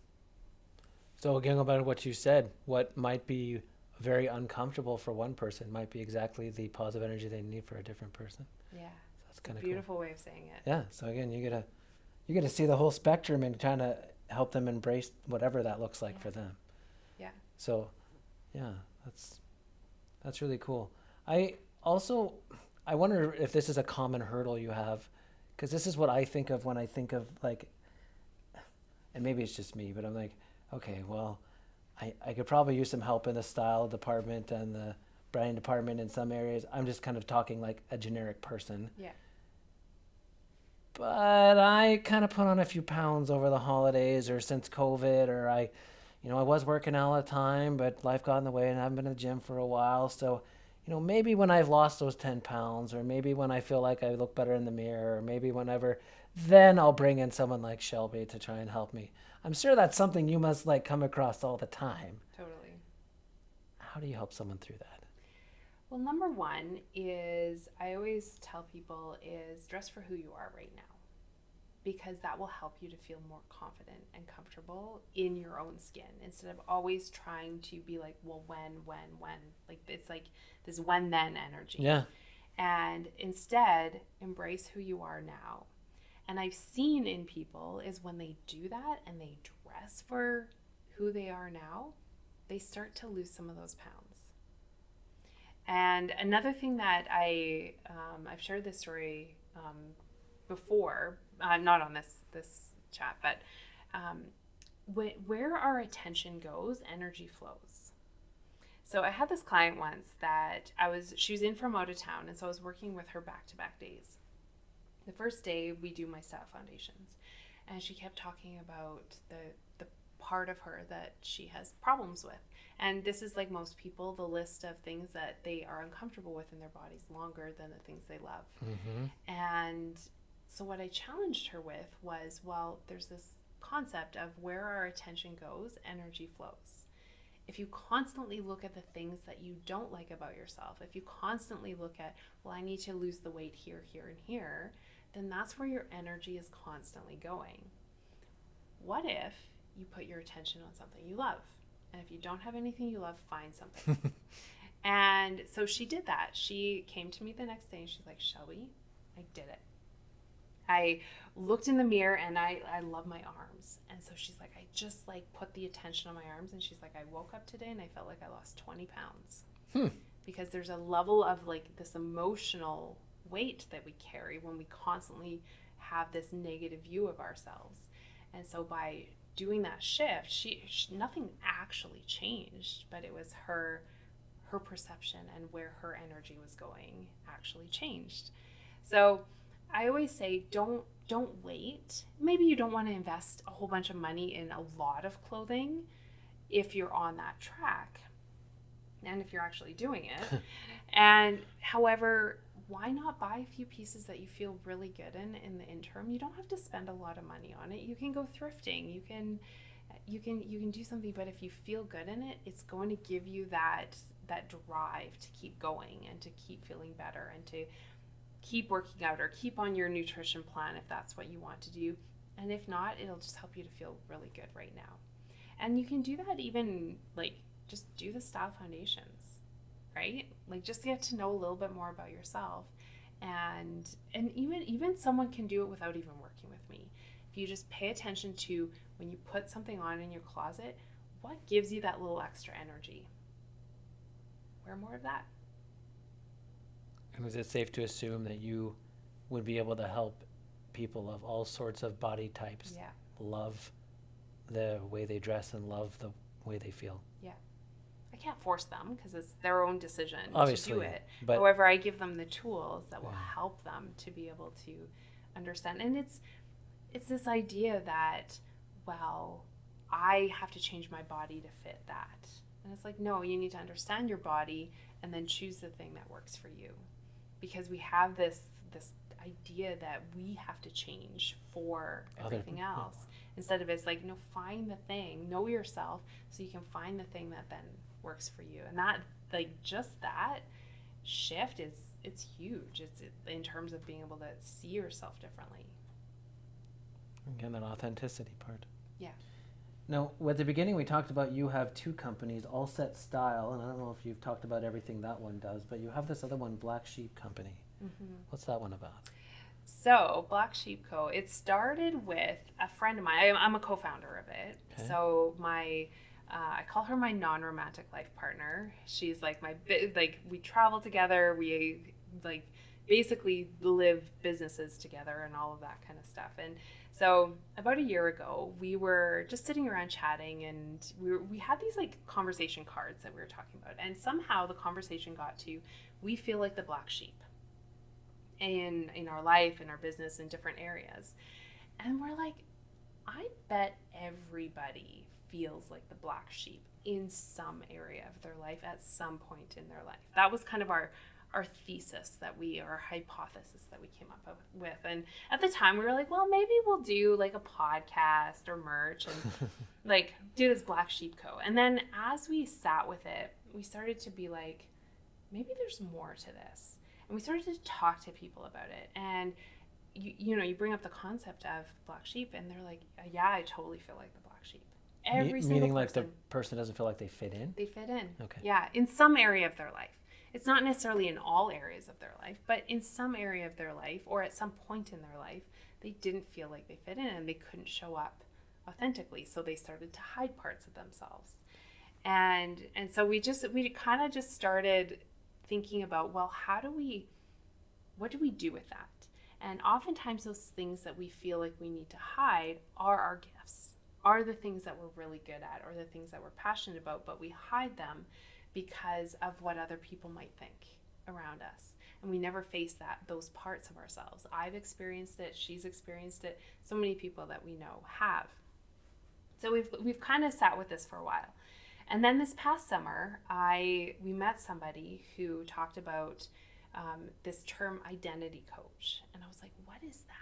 So again, about what you said, what might be very uncomfortable for one person might be exactly the positive energy they need for a different person. Yeah. So that's kind of beautiful way of saying it. Yeah. So again, you get to see the whole spectrum and trying to help them embrace whatever that looks like for them. Yeah. So, yeah, that's really cool. I wonder if this is a common hurdle you have, because this is what I think of when I think of and maybe it's just me, but I'm okay, well, I could probably use some help in the style department and the brand department in some areas. I'm just kind of talking like a generic person. Yeah. But I kind of put on a few pounds over the holidays or since COVID, or I was working all the time, but life got in the way and I haven't been to the gym for a while. So, maybe when I've lost those 10 pounds, or maybe when I feel like I look better in the mirror, or maybe whenever, then I'll bring in someone like Shelby to try and help me. I'm sure that's something you must come across all the time. Totally. How do you help someone through that? Well, number one is I always tell people is dress for who you are right now, because that will help you to feel more confident and comfortable in your own skin instead of always trying to be well, when. It's this when then energy. Yeah. And instead, embrace who you are now. And I've seen in people is when they do that and they dress for who they are now, they start to lose some of those pounds. And another thing that I've shared this story before, not on this chat, but where our attention goes, energy flows. So I had this client once that she was in from out of town, and so I was working with her back-to-back days. The first day we do my style foundations, and she kept talking about the part of her that she has problems with. And this is like most people, the list of things that they are uncomfortable with in their bodies longer than the things they love. Mm-hmm. And so what I challenged her with was, well, there's this concept of where our attention goes, energy flows. If you constantly look at the things that you don't like about yourself, if you constantly look at, well, I need to lose the weight here, here, and here, then that's where your energy is constantly going. What if you put your attention on something you love? And if you don't have anything you love, find something. And so she did that. She came to me the next day and she's like, Shelby, I did it. I looked in the mirror and I love my arms. And so she's like, I just like put the attention on my arms. And she's like, I woke up today and I felt like I lost 20 pounds. Because there's a level of like this emotional weight that we carry when we constantly have this negative view of ourselves. And so by doing that shift, she nothing actually changed, but it was her perception and where her energy was going actually changed. So I always say, don't wait. Maybe you don't want to invest a whole bunch of money in a lot of clothing if you're on that track and if you're actually doing it. And however, why not buy a few pieces that you feel really good in the interim? You don't have to spend a lot of money on it. You can go thrifting. You can do something, but if you feel good in it, it's going to give you that drive to keep going and to keep feeling better and to keep working out or keep on your nutrition plan if that's what you want to do. And if not, it'll just help you to feel really good right now. And you can do that even like just do the style foundations, right? Like just get to know a little bit more about yourself. And even someone can do it without even working with me. If you just pay attention to when you put something on in your closet, what gives you that little extra energy? Wear more of that. And is it safe to assume that you would be able to help people of all sorts of body types love the way they dress and love the way they feel? Yeah. I can't force them because it's their own decision Obviously, to do it. But however, I give them the tools that will help them to be able to understand. And it's this idea that, well, I have to change my body to fit that. And it's like, no, you need to understand your body and then choose the thing that works for you. Because we have this idea that we have to change for everything else. Instead of it's like, no, find the thing, know yourself so you can find the thing that then works for you. And that, like, just that shift it's huge. It's in terms of being able to see yourself differently. Again, that authenticity part. Yeah. Now, at the beginning, we talked about you have two companies, All Set Style, and I don't know if you've talked about everything that one does, but you have this other one, Black Sheep Company. Mm-hmm. What's that one about? So, Black Sheep Co., it started with a friend of mine. I'm a co-founder of it. Okay. So, I call her my non-romantic life partner. She's like we travel together. We basically live businesses together and all of that kind of stuff. And so about a year ago, we were just sitting around chatting, and we had these like conversation cards that we were talking about. And somehow the conversation got to, we feel like the black sheep in our life, in our business, in different areas. And we're like, I bet everybody feels like the black sheep in some area of their life at some point in their life. That was kind of our thesis our hypothesis that we came up with. And at the time we were like, well, maybe we'll do like a podcast or merch and like do this Black Sheep Co. And then as we sat with it, we started to be like, maybe there's more to this. And we started to talk to people about it. And you bring up the concept of black sheep and they're like, yeah, I totally feel like the black sheep. Every single meaning person, like the person doesn't feel like they fit in? They fit in. Okay. Yeah, in some area of their life. It's not necessarily in all areas of their life, but in some area of their life or at some point in their life, they didn't feel like they fit in and they couldn't show up authentically. So they started to hide parts of themselves. And so we kind of just started thinking about, well, what do we do with that? And oftentimes those things that we feel like we need to hide are our gifts, are the things that we're really good at or the things that we're passionate about, but we hide them because of what other people might think around us. And we never face those parts of ourselves. I've experienced it, she's experienced it, so many people that we know have. So we've kind of sat with this for a while. And then this past summer, we met somebody who talked about this term identity coach. And I was like, what is that?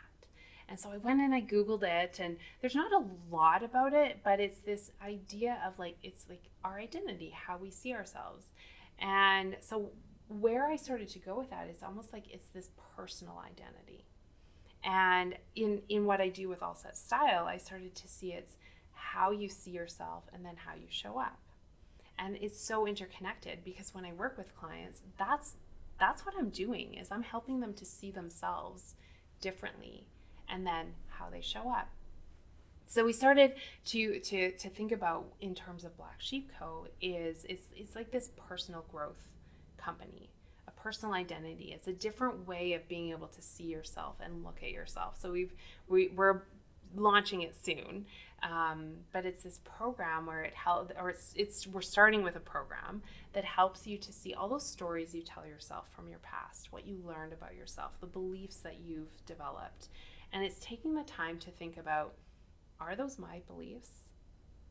And so I went and I Googled it, and there's not a lot about it, but it's this idea of it's like our identity, how we see ourselves. And so where I started to go with that is almost like it's this personal identity. And in what I do with All Set Style, I started to see it's how you see yourself and then how you show up. And it's so interconnected, because when I work with clients, that's what I'm doing, is I'm helping them to see themselves differently and then how they show up. So we started to think about, in terms of Black Sheep Co., it's like this personal growth company, a personal identity. It's a different way of being able to see yourself and look at yourself. So we're launching it soon, but it's this program where we're starting with a program that helps you to see all those stories you tell yourself from your past, what you learned about yourself, the beliefs that you've developed. And it's taking the time to think about, are those my beliefs?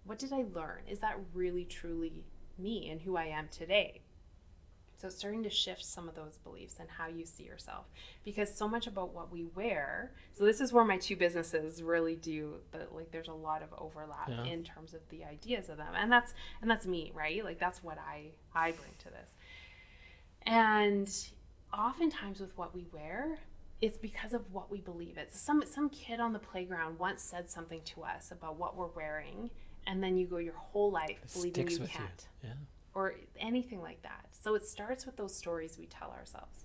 What did I learn? Is that really truly me and who I am today? So it's starting to shift some of those beliefs and how you see yourself, because so much about what we wear. So this is where my two businesses really do, but like there's a lot of overlap in terms of the ideas of them, and that's me, right? Like that's what I bring to this. And oftentimes with what we wear, it's because of what we believe. It's some kid on the playground once said something to us about what we're wearing, and then you go your whole life believing you can't. Yeah. Or anything like that. So it starts with those stories we tell ourselves.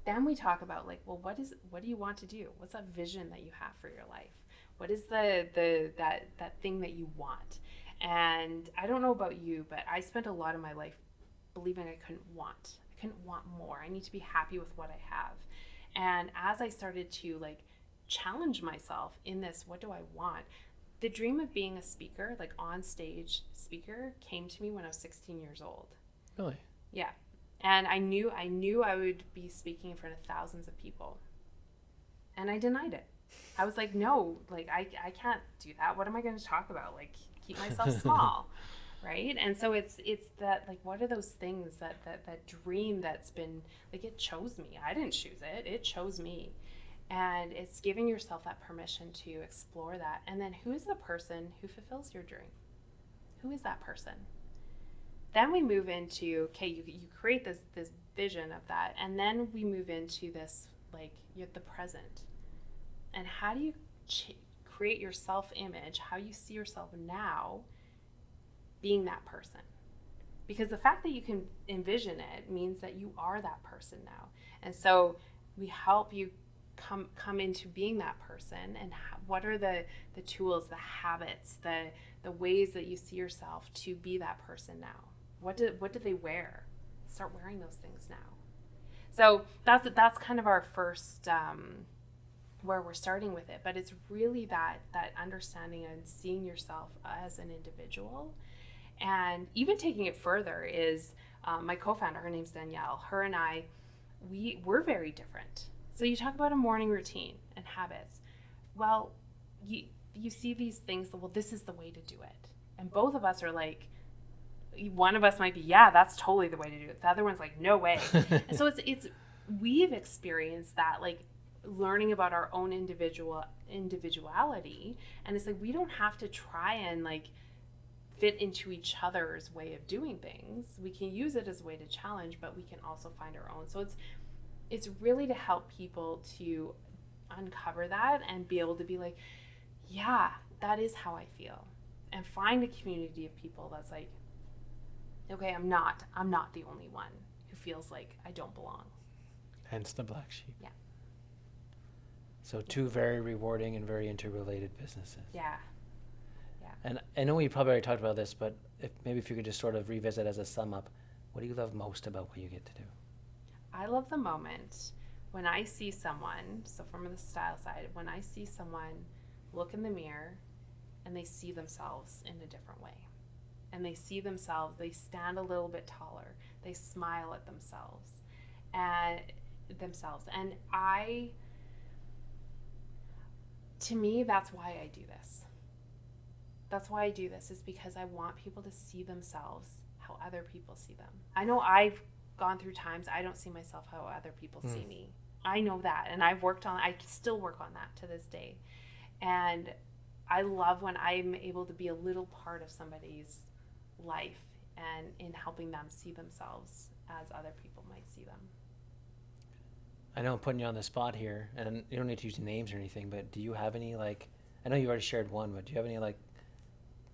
Then we talk about like, well, what do you want to do? What's that vision that you have for your life? What is that thing that you want? And I don't know about you, but I spent a lot of my life believing I couldn't want more. I need to be happy with what I have. And as I started to like challenge myself in this, what do I want? The dream of being a speaker, like on stage speaker, came to me when I was 16 years old. Really? Yeah. And I knew I would be speaking in front of thousands of people. And I denied it. I was like, no, like I can't do that. What am I going to talk about? Like keep myself small. Right? And so it's that, like, what are those things that dream that's been, like, it chose me. I didn't choose it. It chose me. And it's giving yourself that permission to explore that. And then who's the person who fulfills your dream? Who is that person? Then we move into, okay, you create this vision of that. And then we move into this, like, the present. And how do you create your self-image, how you see yourself now being that person? Because the fact that you can envision it means that you are that person now. And so we help you come into being that person, and what are the tools, the habits, the ways that you see yourself to be that person now. What do they wear? Start wearing those things now. So that's kind of our first where we're starting with it, but it's really that understanding and seeing yourself as an individual. And even taking it further is my co-founder, her name's Danielle. Her and I, we're very different. So you talk about a morning routine and habits. Well, you see these things, well, this is the way to do it. And both of us are like, one of us might be, yeah, that's totally the way to do it. The other one's like, no way. And so it's we've experienced that, like, learning about our own individuality. And it's like, we don't have to try and like fit into each other's way of doing things. We can use it as a way to challenge, but we can also find our own. So it's really to help people to uncover that and be able to be like, yeah, that is how I feel. And find a community of people that's like, okay, I'm not the only one who feels like I don't belong. Hence the black sheep. Yeah. So two very rewarding and very interrelated businesses. Yeah. And I know we probably already talked about this, but if you could just sort of revisit as a sum up, what do you love most about what you get to do? I love the moment when I see someone, so from the style side, when I see someone look in the mirror and they see themselves in a different way. And they see themselves, they stand a little bit taller, they smile at themselves. And to me, that's why I do this. That's why I do this, is because I want people to see themselves how other people see them. I know I've gone through times I don't see myself how other people see me. I know that, and I still work on that to this day. And I love when I'm able to be a little part of somebody's life and in helping them see themselves as other people might see them. I know I'm putting you on the spot here, and you don't need to use names or anything, but do you have any, like, I know you already shared one, but do you have any, like,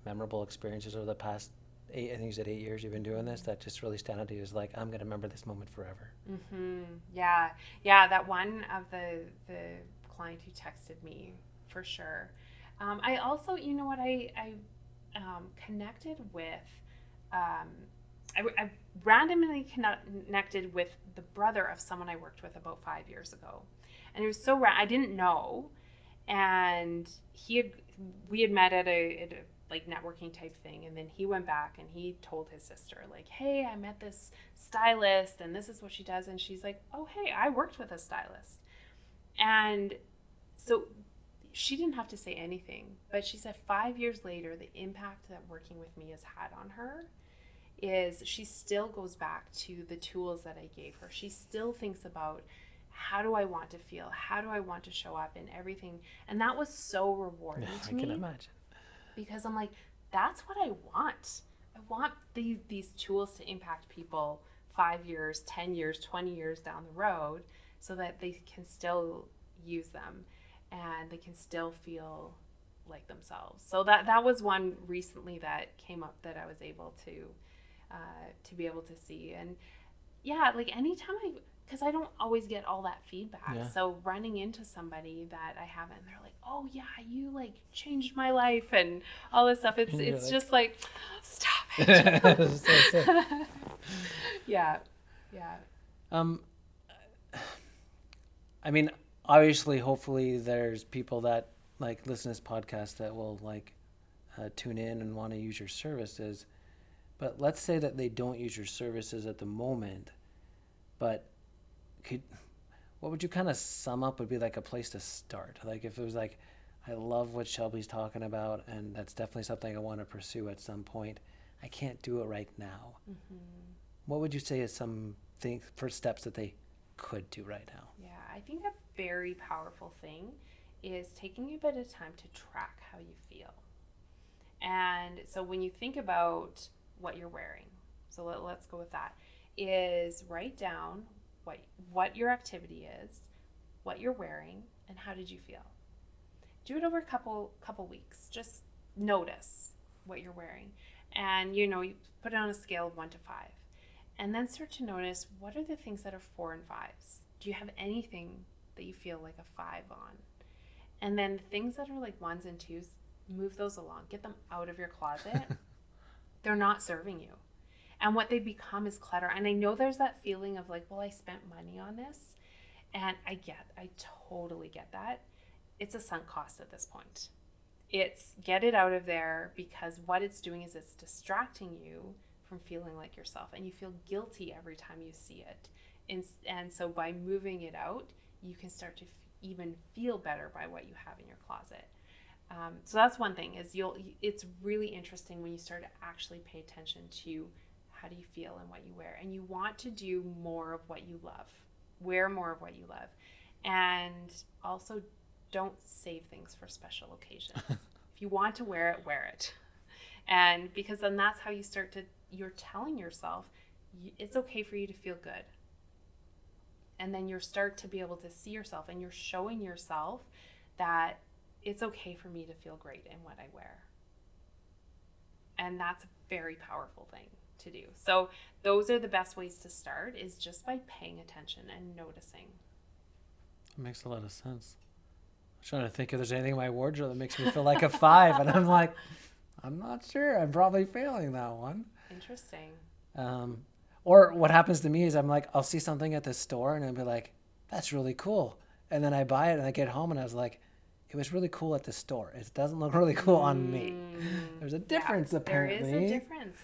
memorable experiences over the past 8, I think you said 8 years you've been doing this, that just really stand out to you as like, I'm going to remember this moment forever? Yeah. That one of the client who texted me, for sure. I also, you know what, I connected with, I randomly connected with the brother of someone I worked with about 5 years ago. And it was so I didn't know. And we had met at a like networking type thing. And then he went back and he told his sister, like, hey, I met this stylist and this is what she does. And she's like, oh, hey, I worked with a stylist. And so she didn't have to say anything, but she said 5 years later, the impact that working with me has had on her is she still goes back to the tools that I gave her. She still thinks about, how do I want to feel? How do I want to show up in everything? And that was so rewarding to me. I can imagine. Because I'm like, that's what I want. I want these tools to impact people 5 years, 10 years, 20 years down the road so that they can still use them and they can still feel like themselves. So that was one recently that came up that I was able to be able to see. And yeah, like anytime because I don't always get all that feedback. Yeah. So running into somebody that I haven't, they're like, oh yeah, you like changed my life and all this stuff. It's like, just like, stop it. Yeah. I mean, obviously, hopefully there's people that like listen to this podcast that will like tune in and want to use your services. But let's say that they don't use your services at the moment, but what would you kind of sum up would be like a place to start? Like if it was like, I love what Shelby's talking about, and that's definitely something I want to pursue at some point. I can't do it right now. Mm-hmm. What would you say is some first steps that they could do right now? Yeah, I think a very powerful thing is taking a bit of time to track how you feel. And so when you think about what you're wearing, so let's go with that, is write down what your activity is, what you're wearing, and how did you feel. Do it over a couple weeks. Just notice what you're wearing. And you put it on a scale of 1 to 5. And then start to notice, what are the things that are 4 and 5s? Do you have anything that you feel like a 5 on? And then things that are like 1s and 2s, move those along. Get them out of your closet. They're not serving you. And what they become is clutter. And I know there's that feeling of like, well, I spent money on this. And I totally get that. It's a sunk cost at this point. It's get it out of there, because what it's doing is it's distracting you from feeling like yourself. And you feel guilty every time you see it. And so by moving it out, you can start to even feel better by what you have in your closet. So that's one thing, is it's really interesting when you start to actually pay attention to how do you feel and what you wear. And you want to do more of what you love. Wear more of what you love. And also don't save things for special occasions. If you want to wear it, wear it. And because then that's how you're telling yourself it's okay for you to feel good. And then you start to be able to see yourself, and you're showing yourself that it's okay for me to feel great in what I wear. And that's a very powerful thing to do. So those are the best ways to start, is just by paying attention and noticing. That makes a lot of sense. I'm trying to think if there's anything in my wardrobe that makes me feel like a 5, and I'm like, I'm not sure. I'm probably failing that one. Interesting. Or what happens to me is I'm like, I'll see something at the store and I'll be like, that's really cool. And then I buy it and I get home and I was like, it was really cool at the store. It doesn't look really cool on me. There's a difference, apparently.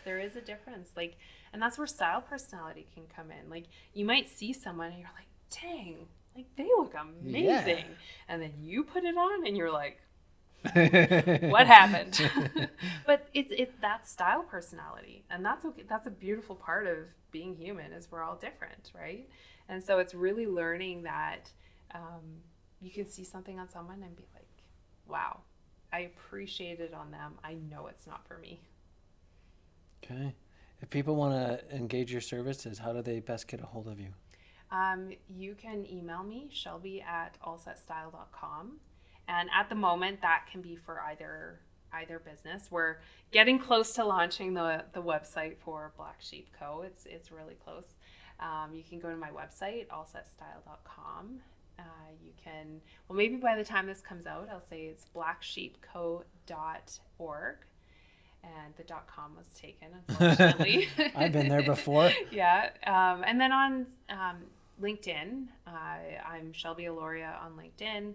There is a difference. Like, and that's where style personality can come in. Like, you might see someone and you're like, dang, like they look amazing. Yeah. And then you put it on and you're like, what happened? But it's that style personality, and that's okay. That's a beautiful part of being human, is we're all different, right? And so it's really learning that you can see something on someone and be like, wow, I appreciate it on them. I know it's not for me. Okay. If people want to engage your services, how do they best get a hold of you? You can email me, shelby@allsetstyle.com. And at the moment, that can be for either business. We're getting close to launching the website for Black Sheep Co. It's really close. You can go to my website, allsetstyle.com. You can, well, maybe by the time this comes out, I'll say it's blacksheepco.org. And the .com was taken, unfortunately. I've been there before. Yeah. And then on LinkedIn, I'm Shelby Eloria on LinkedIn.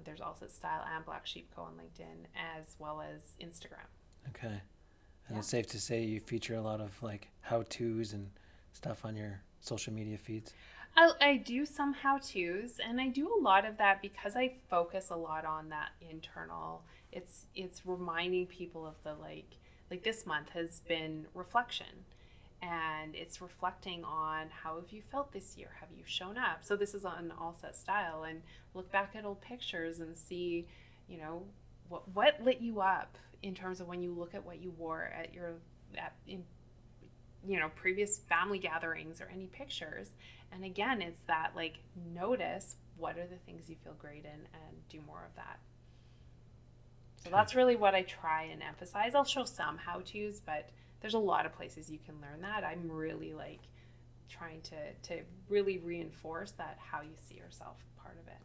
There's also Style and Black Sheep Co. on LinkedIn, as well as Instagram. Okay. And it's safe to say you feature a lot of like how-tos and stuff on your social media feeds? I do some how-tos, and I do a lot of that because I focus a lot on that internal. It's reminding people of the like this month has been reflection, and it's reflecting on how have you felt this year? Have you shown up? So this is on All Set Style, and look back at old pictures and see, you know, what lit you up in terms of when you look at what you wore in previous family gatherings or any pictures. And again, it's that like notice what are the things you feel great in and do more of that. So that's really what I try and emphasize. I'll show some how-tos, but there's a lot of places you can learn that. I'm really like trying to really reinforce that how you see yourself part of it.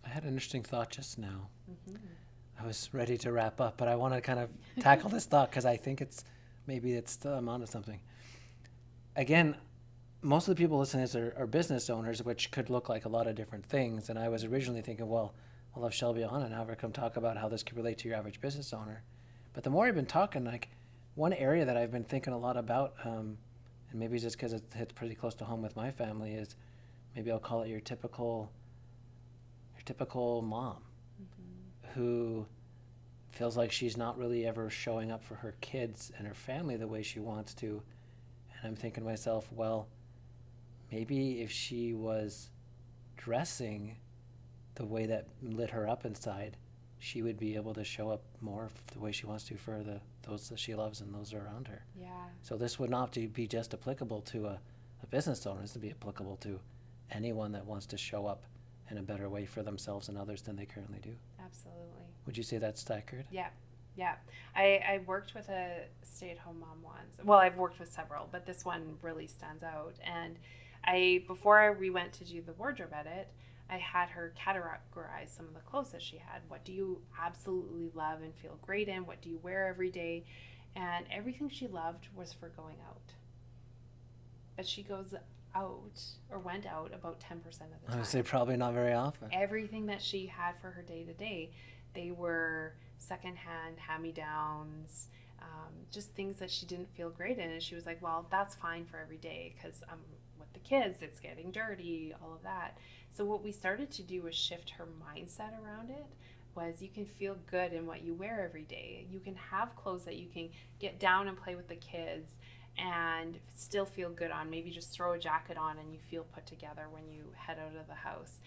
I had an interesting thought just now. Mm-hmm. I was ready to wrap up, but I want to kind of tackle this thought because I think I'm onto something. Again, most of the people listening to this are business owners, which could look like a lot of different things. And I was originally thinking, well, I'll have Shelby on and have her come talk about how this could relate to your average business owner. But the more I've been talking, like one area that I've been thinking a lot about, and maybe just because it hits pretty close to home with my family, is maybe I'll call it your typical mom, mm-hmm. who feels like she's not really ever showing up for her kids and her family the way she wants to. And I'm thinking to myself, well, maybe if she was dressing the way that lit her up inside, she would be able to show up more the way she wants to for those that she loves and those around her. Yeah. So this would not be just applicable to a business owner. This would be applicable to anyone that wants to show up in a better way for themselves and others than they currently do. Absolutely. Would you say that's accurate? Yeah. Yeah. I worked with a stay-at-home mom once. Well, I've worked with several, but this one really stands out. And before we went to do the wardrobe edit, I had her categorize some of the clothes that she had. What do you absolutely love and feel great in? What do you wear every day? And everything she loved was for going out. But she goes out or went out about 10% of the time. I would say probably not very often. Everything that she had for her day-to-day, they were secondhand hand-me-downs, just things that she didn't feel great in. And she was like, well, that's fine for every day because I'm with the kids, it's getting dirty, all of that. So what we started to do was shift her mindset around it. Was you can feel good in what you wear every day. You can have clothes that you can get down and play with the kids and still feel good on. Maybe just throw a jacket on and you feel put together when you head out of the house.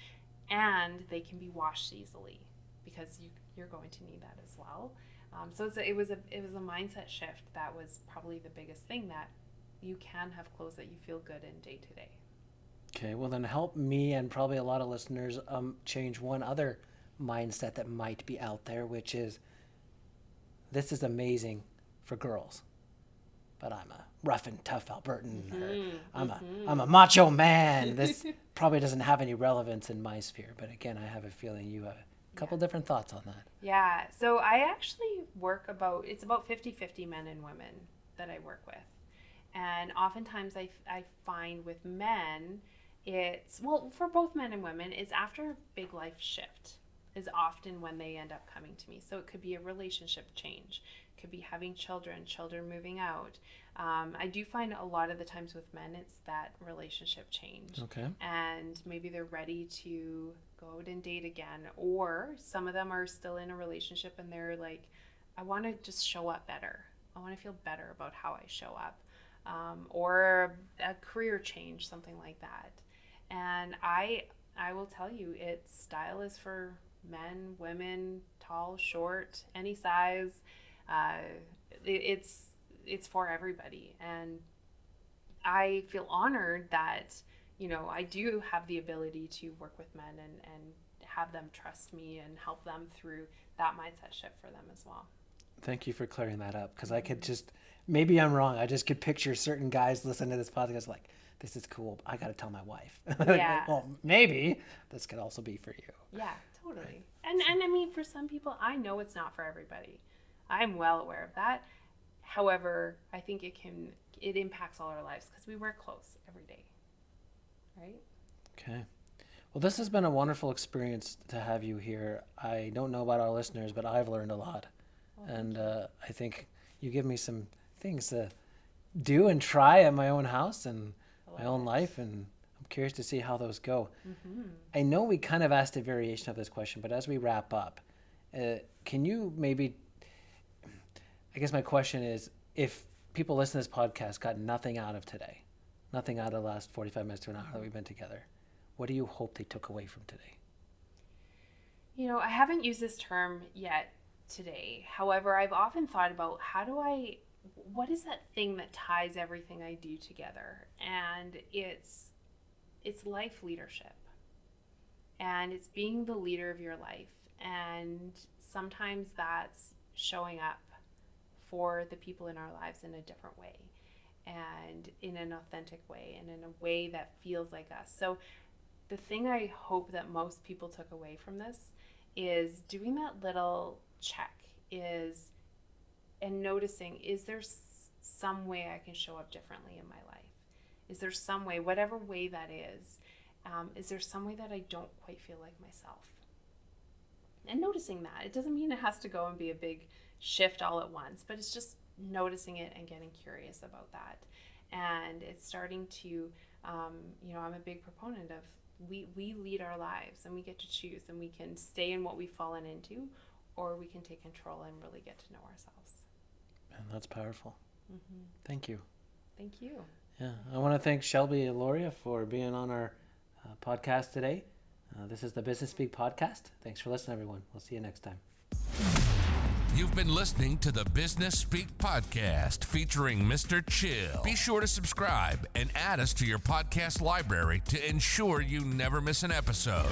And they can be washed easily because you're going to need that as well. So it was a mindset shift that was probably the biggest thing, that you can have clothes that you feel good in day to day. Okay, well then help me and probably a lot of listeners change one other mindset that might be out there, which is, this is amazing for girls, but I'm a rough and tough Albertan, or I'm a macho man. This probably doesn't have any relevance in my sphere, but again, I have a feeling you have a couple different thoughts on that. Yeah, so I actually work it's about 50-50 men and women that I work with. And oftentimes I find with men, for both men and women, it's after a big life shift is often when they end up coming to me. So it could be a relationship change. It could be having children moving out. I do find a lot of the times with men, it's that relationship change. Okay. And maybe they're ready to go out and date again. Or some of them are still in a relationship and they're like, I want to just show up better. I want to feel better about how I show up. Or a career change, something like that. And I will tell you, style is for men, women, tall, short, any size. It's for everybody. And I feel honored that, I do have the ability to work with men and have them trust me and help them through that mindset shift for them as well. Thank you for clearing that up, because I could just, maybe I'm wrong, I just could picture certain guys listening to this podcast like, this is cool, I got to tell my wife. Yeah. Well, maybe this could also be for you. Yeah, totally. And I mean, for some people, I know it's not for everybody. I'm well aware of that. However, I think it impacts all our lives because we wear clothes every day, right? Okay. Well, this has been a wonderful experience to have you here. I don't know about our listeners, but I've learned a lot. And I think you give me some things to do and try at my own house and my own life, and I'm curious to see how those go. Mm-hmm. I know we kind of asked a variation of this question, but as we wrap up, can you maybe, I guess my question is, if people listen to this podcast got nothing out of today, nothing out of the last 45 minutes to an hour that we've been together, what do you hope they took away from today? I haven't used this term yet today. However, I've often thought about what is that thing that ties everything I do together? And it's life leadership. And it's being the leader of your life. And sometimes that's showing up for the people in our lives in a different way, and in an authentic way, and in a way that feels like us. So the thing I hope that most people took away from this is doing that little check and noticing, is there some way I can show up differently in my life? Is there some way, whatever way that is there some way that I don't quite feel like myself? And noticing that. It doesn't mean it has to go and be a big shift all at once, but it's just noticing it and getting curious about that. And it's starting to, I'm a big proponent of we lead our lives, and we get to choose, and we can stay in what we've fallen into, or we can take control and really get to know ourselves. And that's powerful. Mm-hmm. Thank you. Thank you. Yeah, I want to thank Shelby Eloria for being on our podcast today. This is the BusinessSpeak podcast. Thanks for listening, everyone. We'll see you next time. You've been listening to the Business Speak podcast featuring Mr. Chill. Be sure to subscribe and add us to your podcast library to ensure you never miss an episode.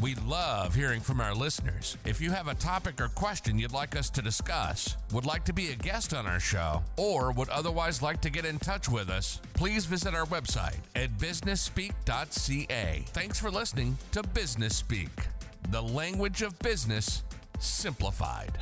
We love hearing from our listeners. If you have a topic or question you'd like us to discuss, would like to be a guest on our show, or would otherwise like to get in touch with us, please visit our website at businessspeak.ca. Thanks for listening to Business Speak, the language of business simplified.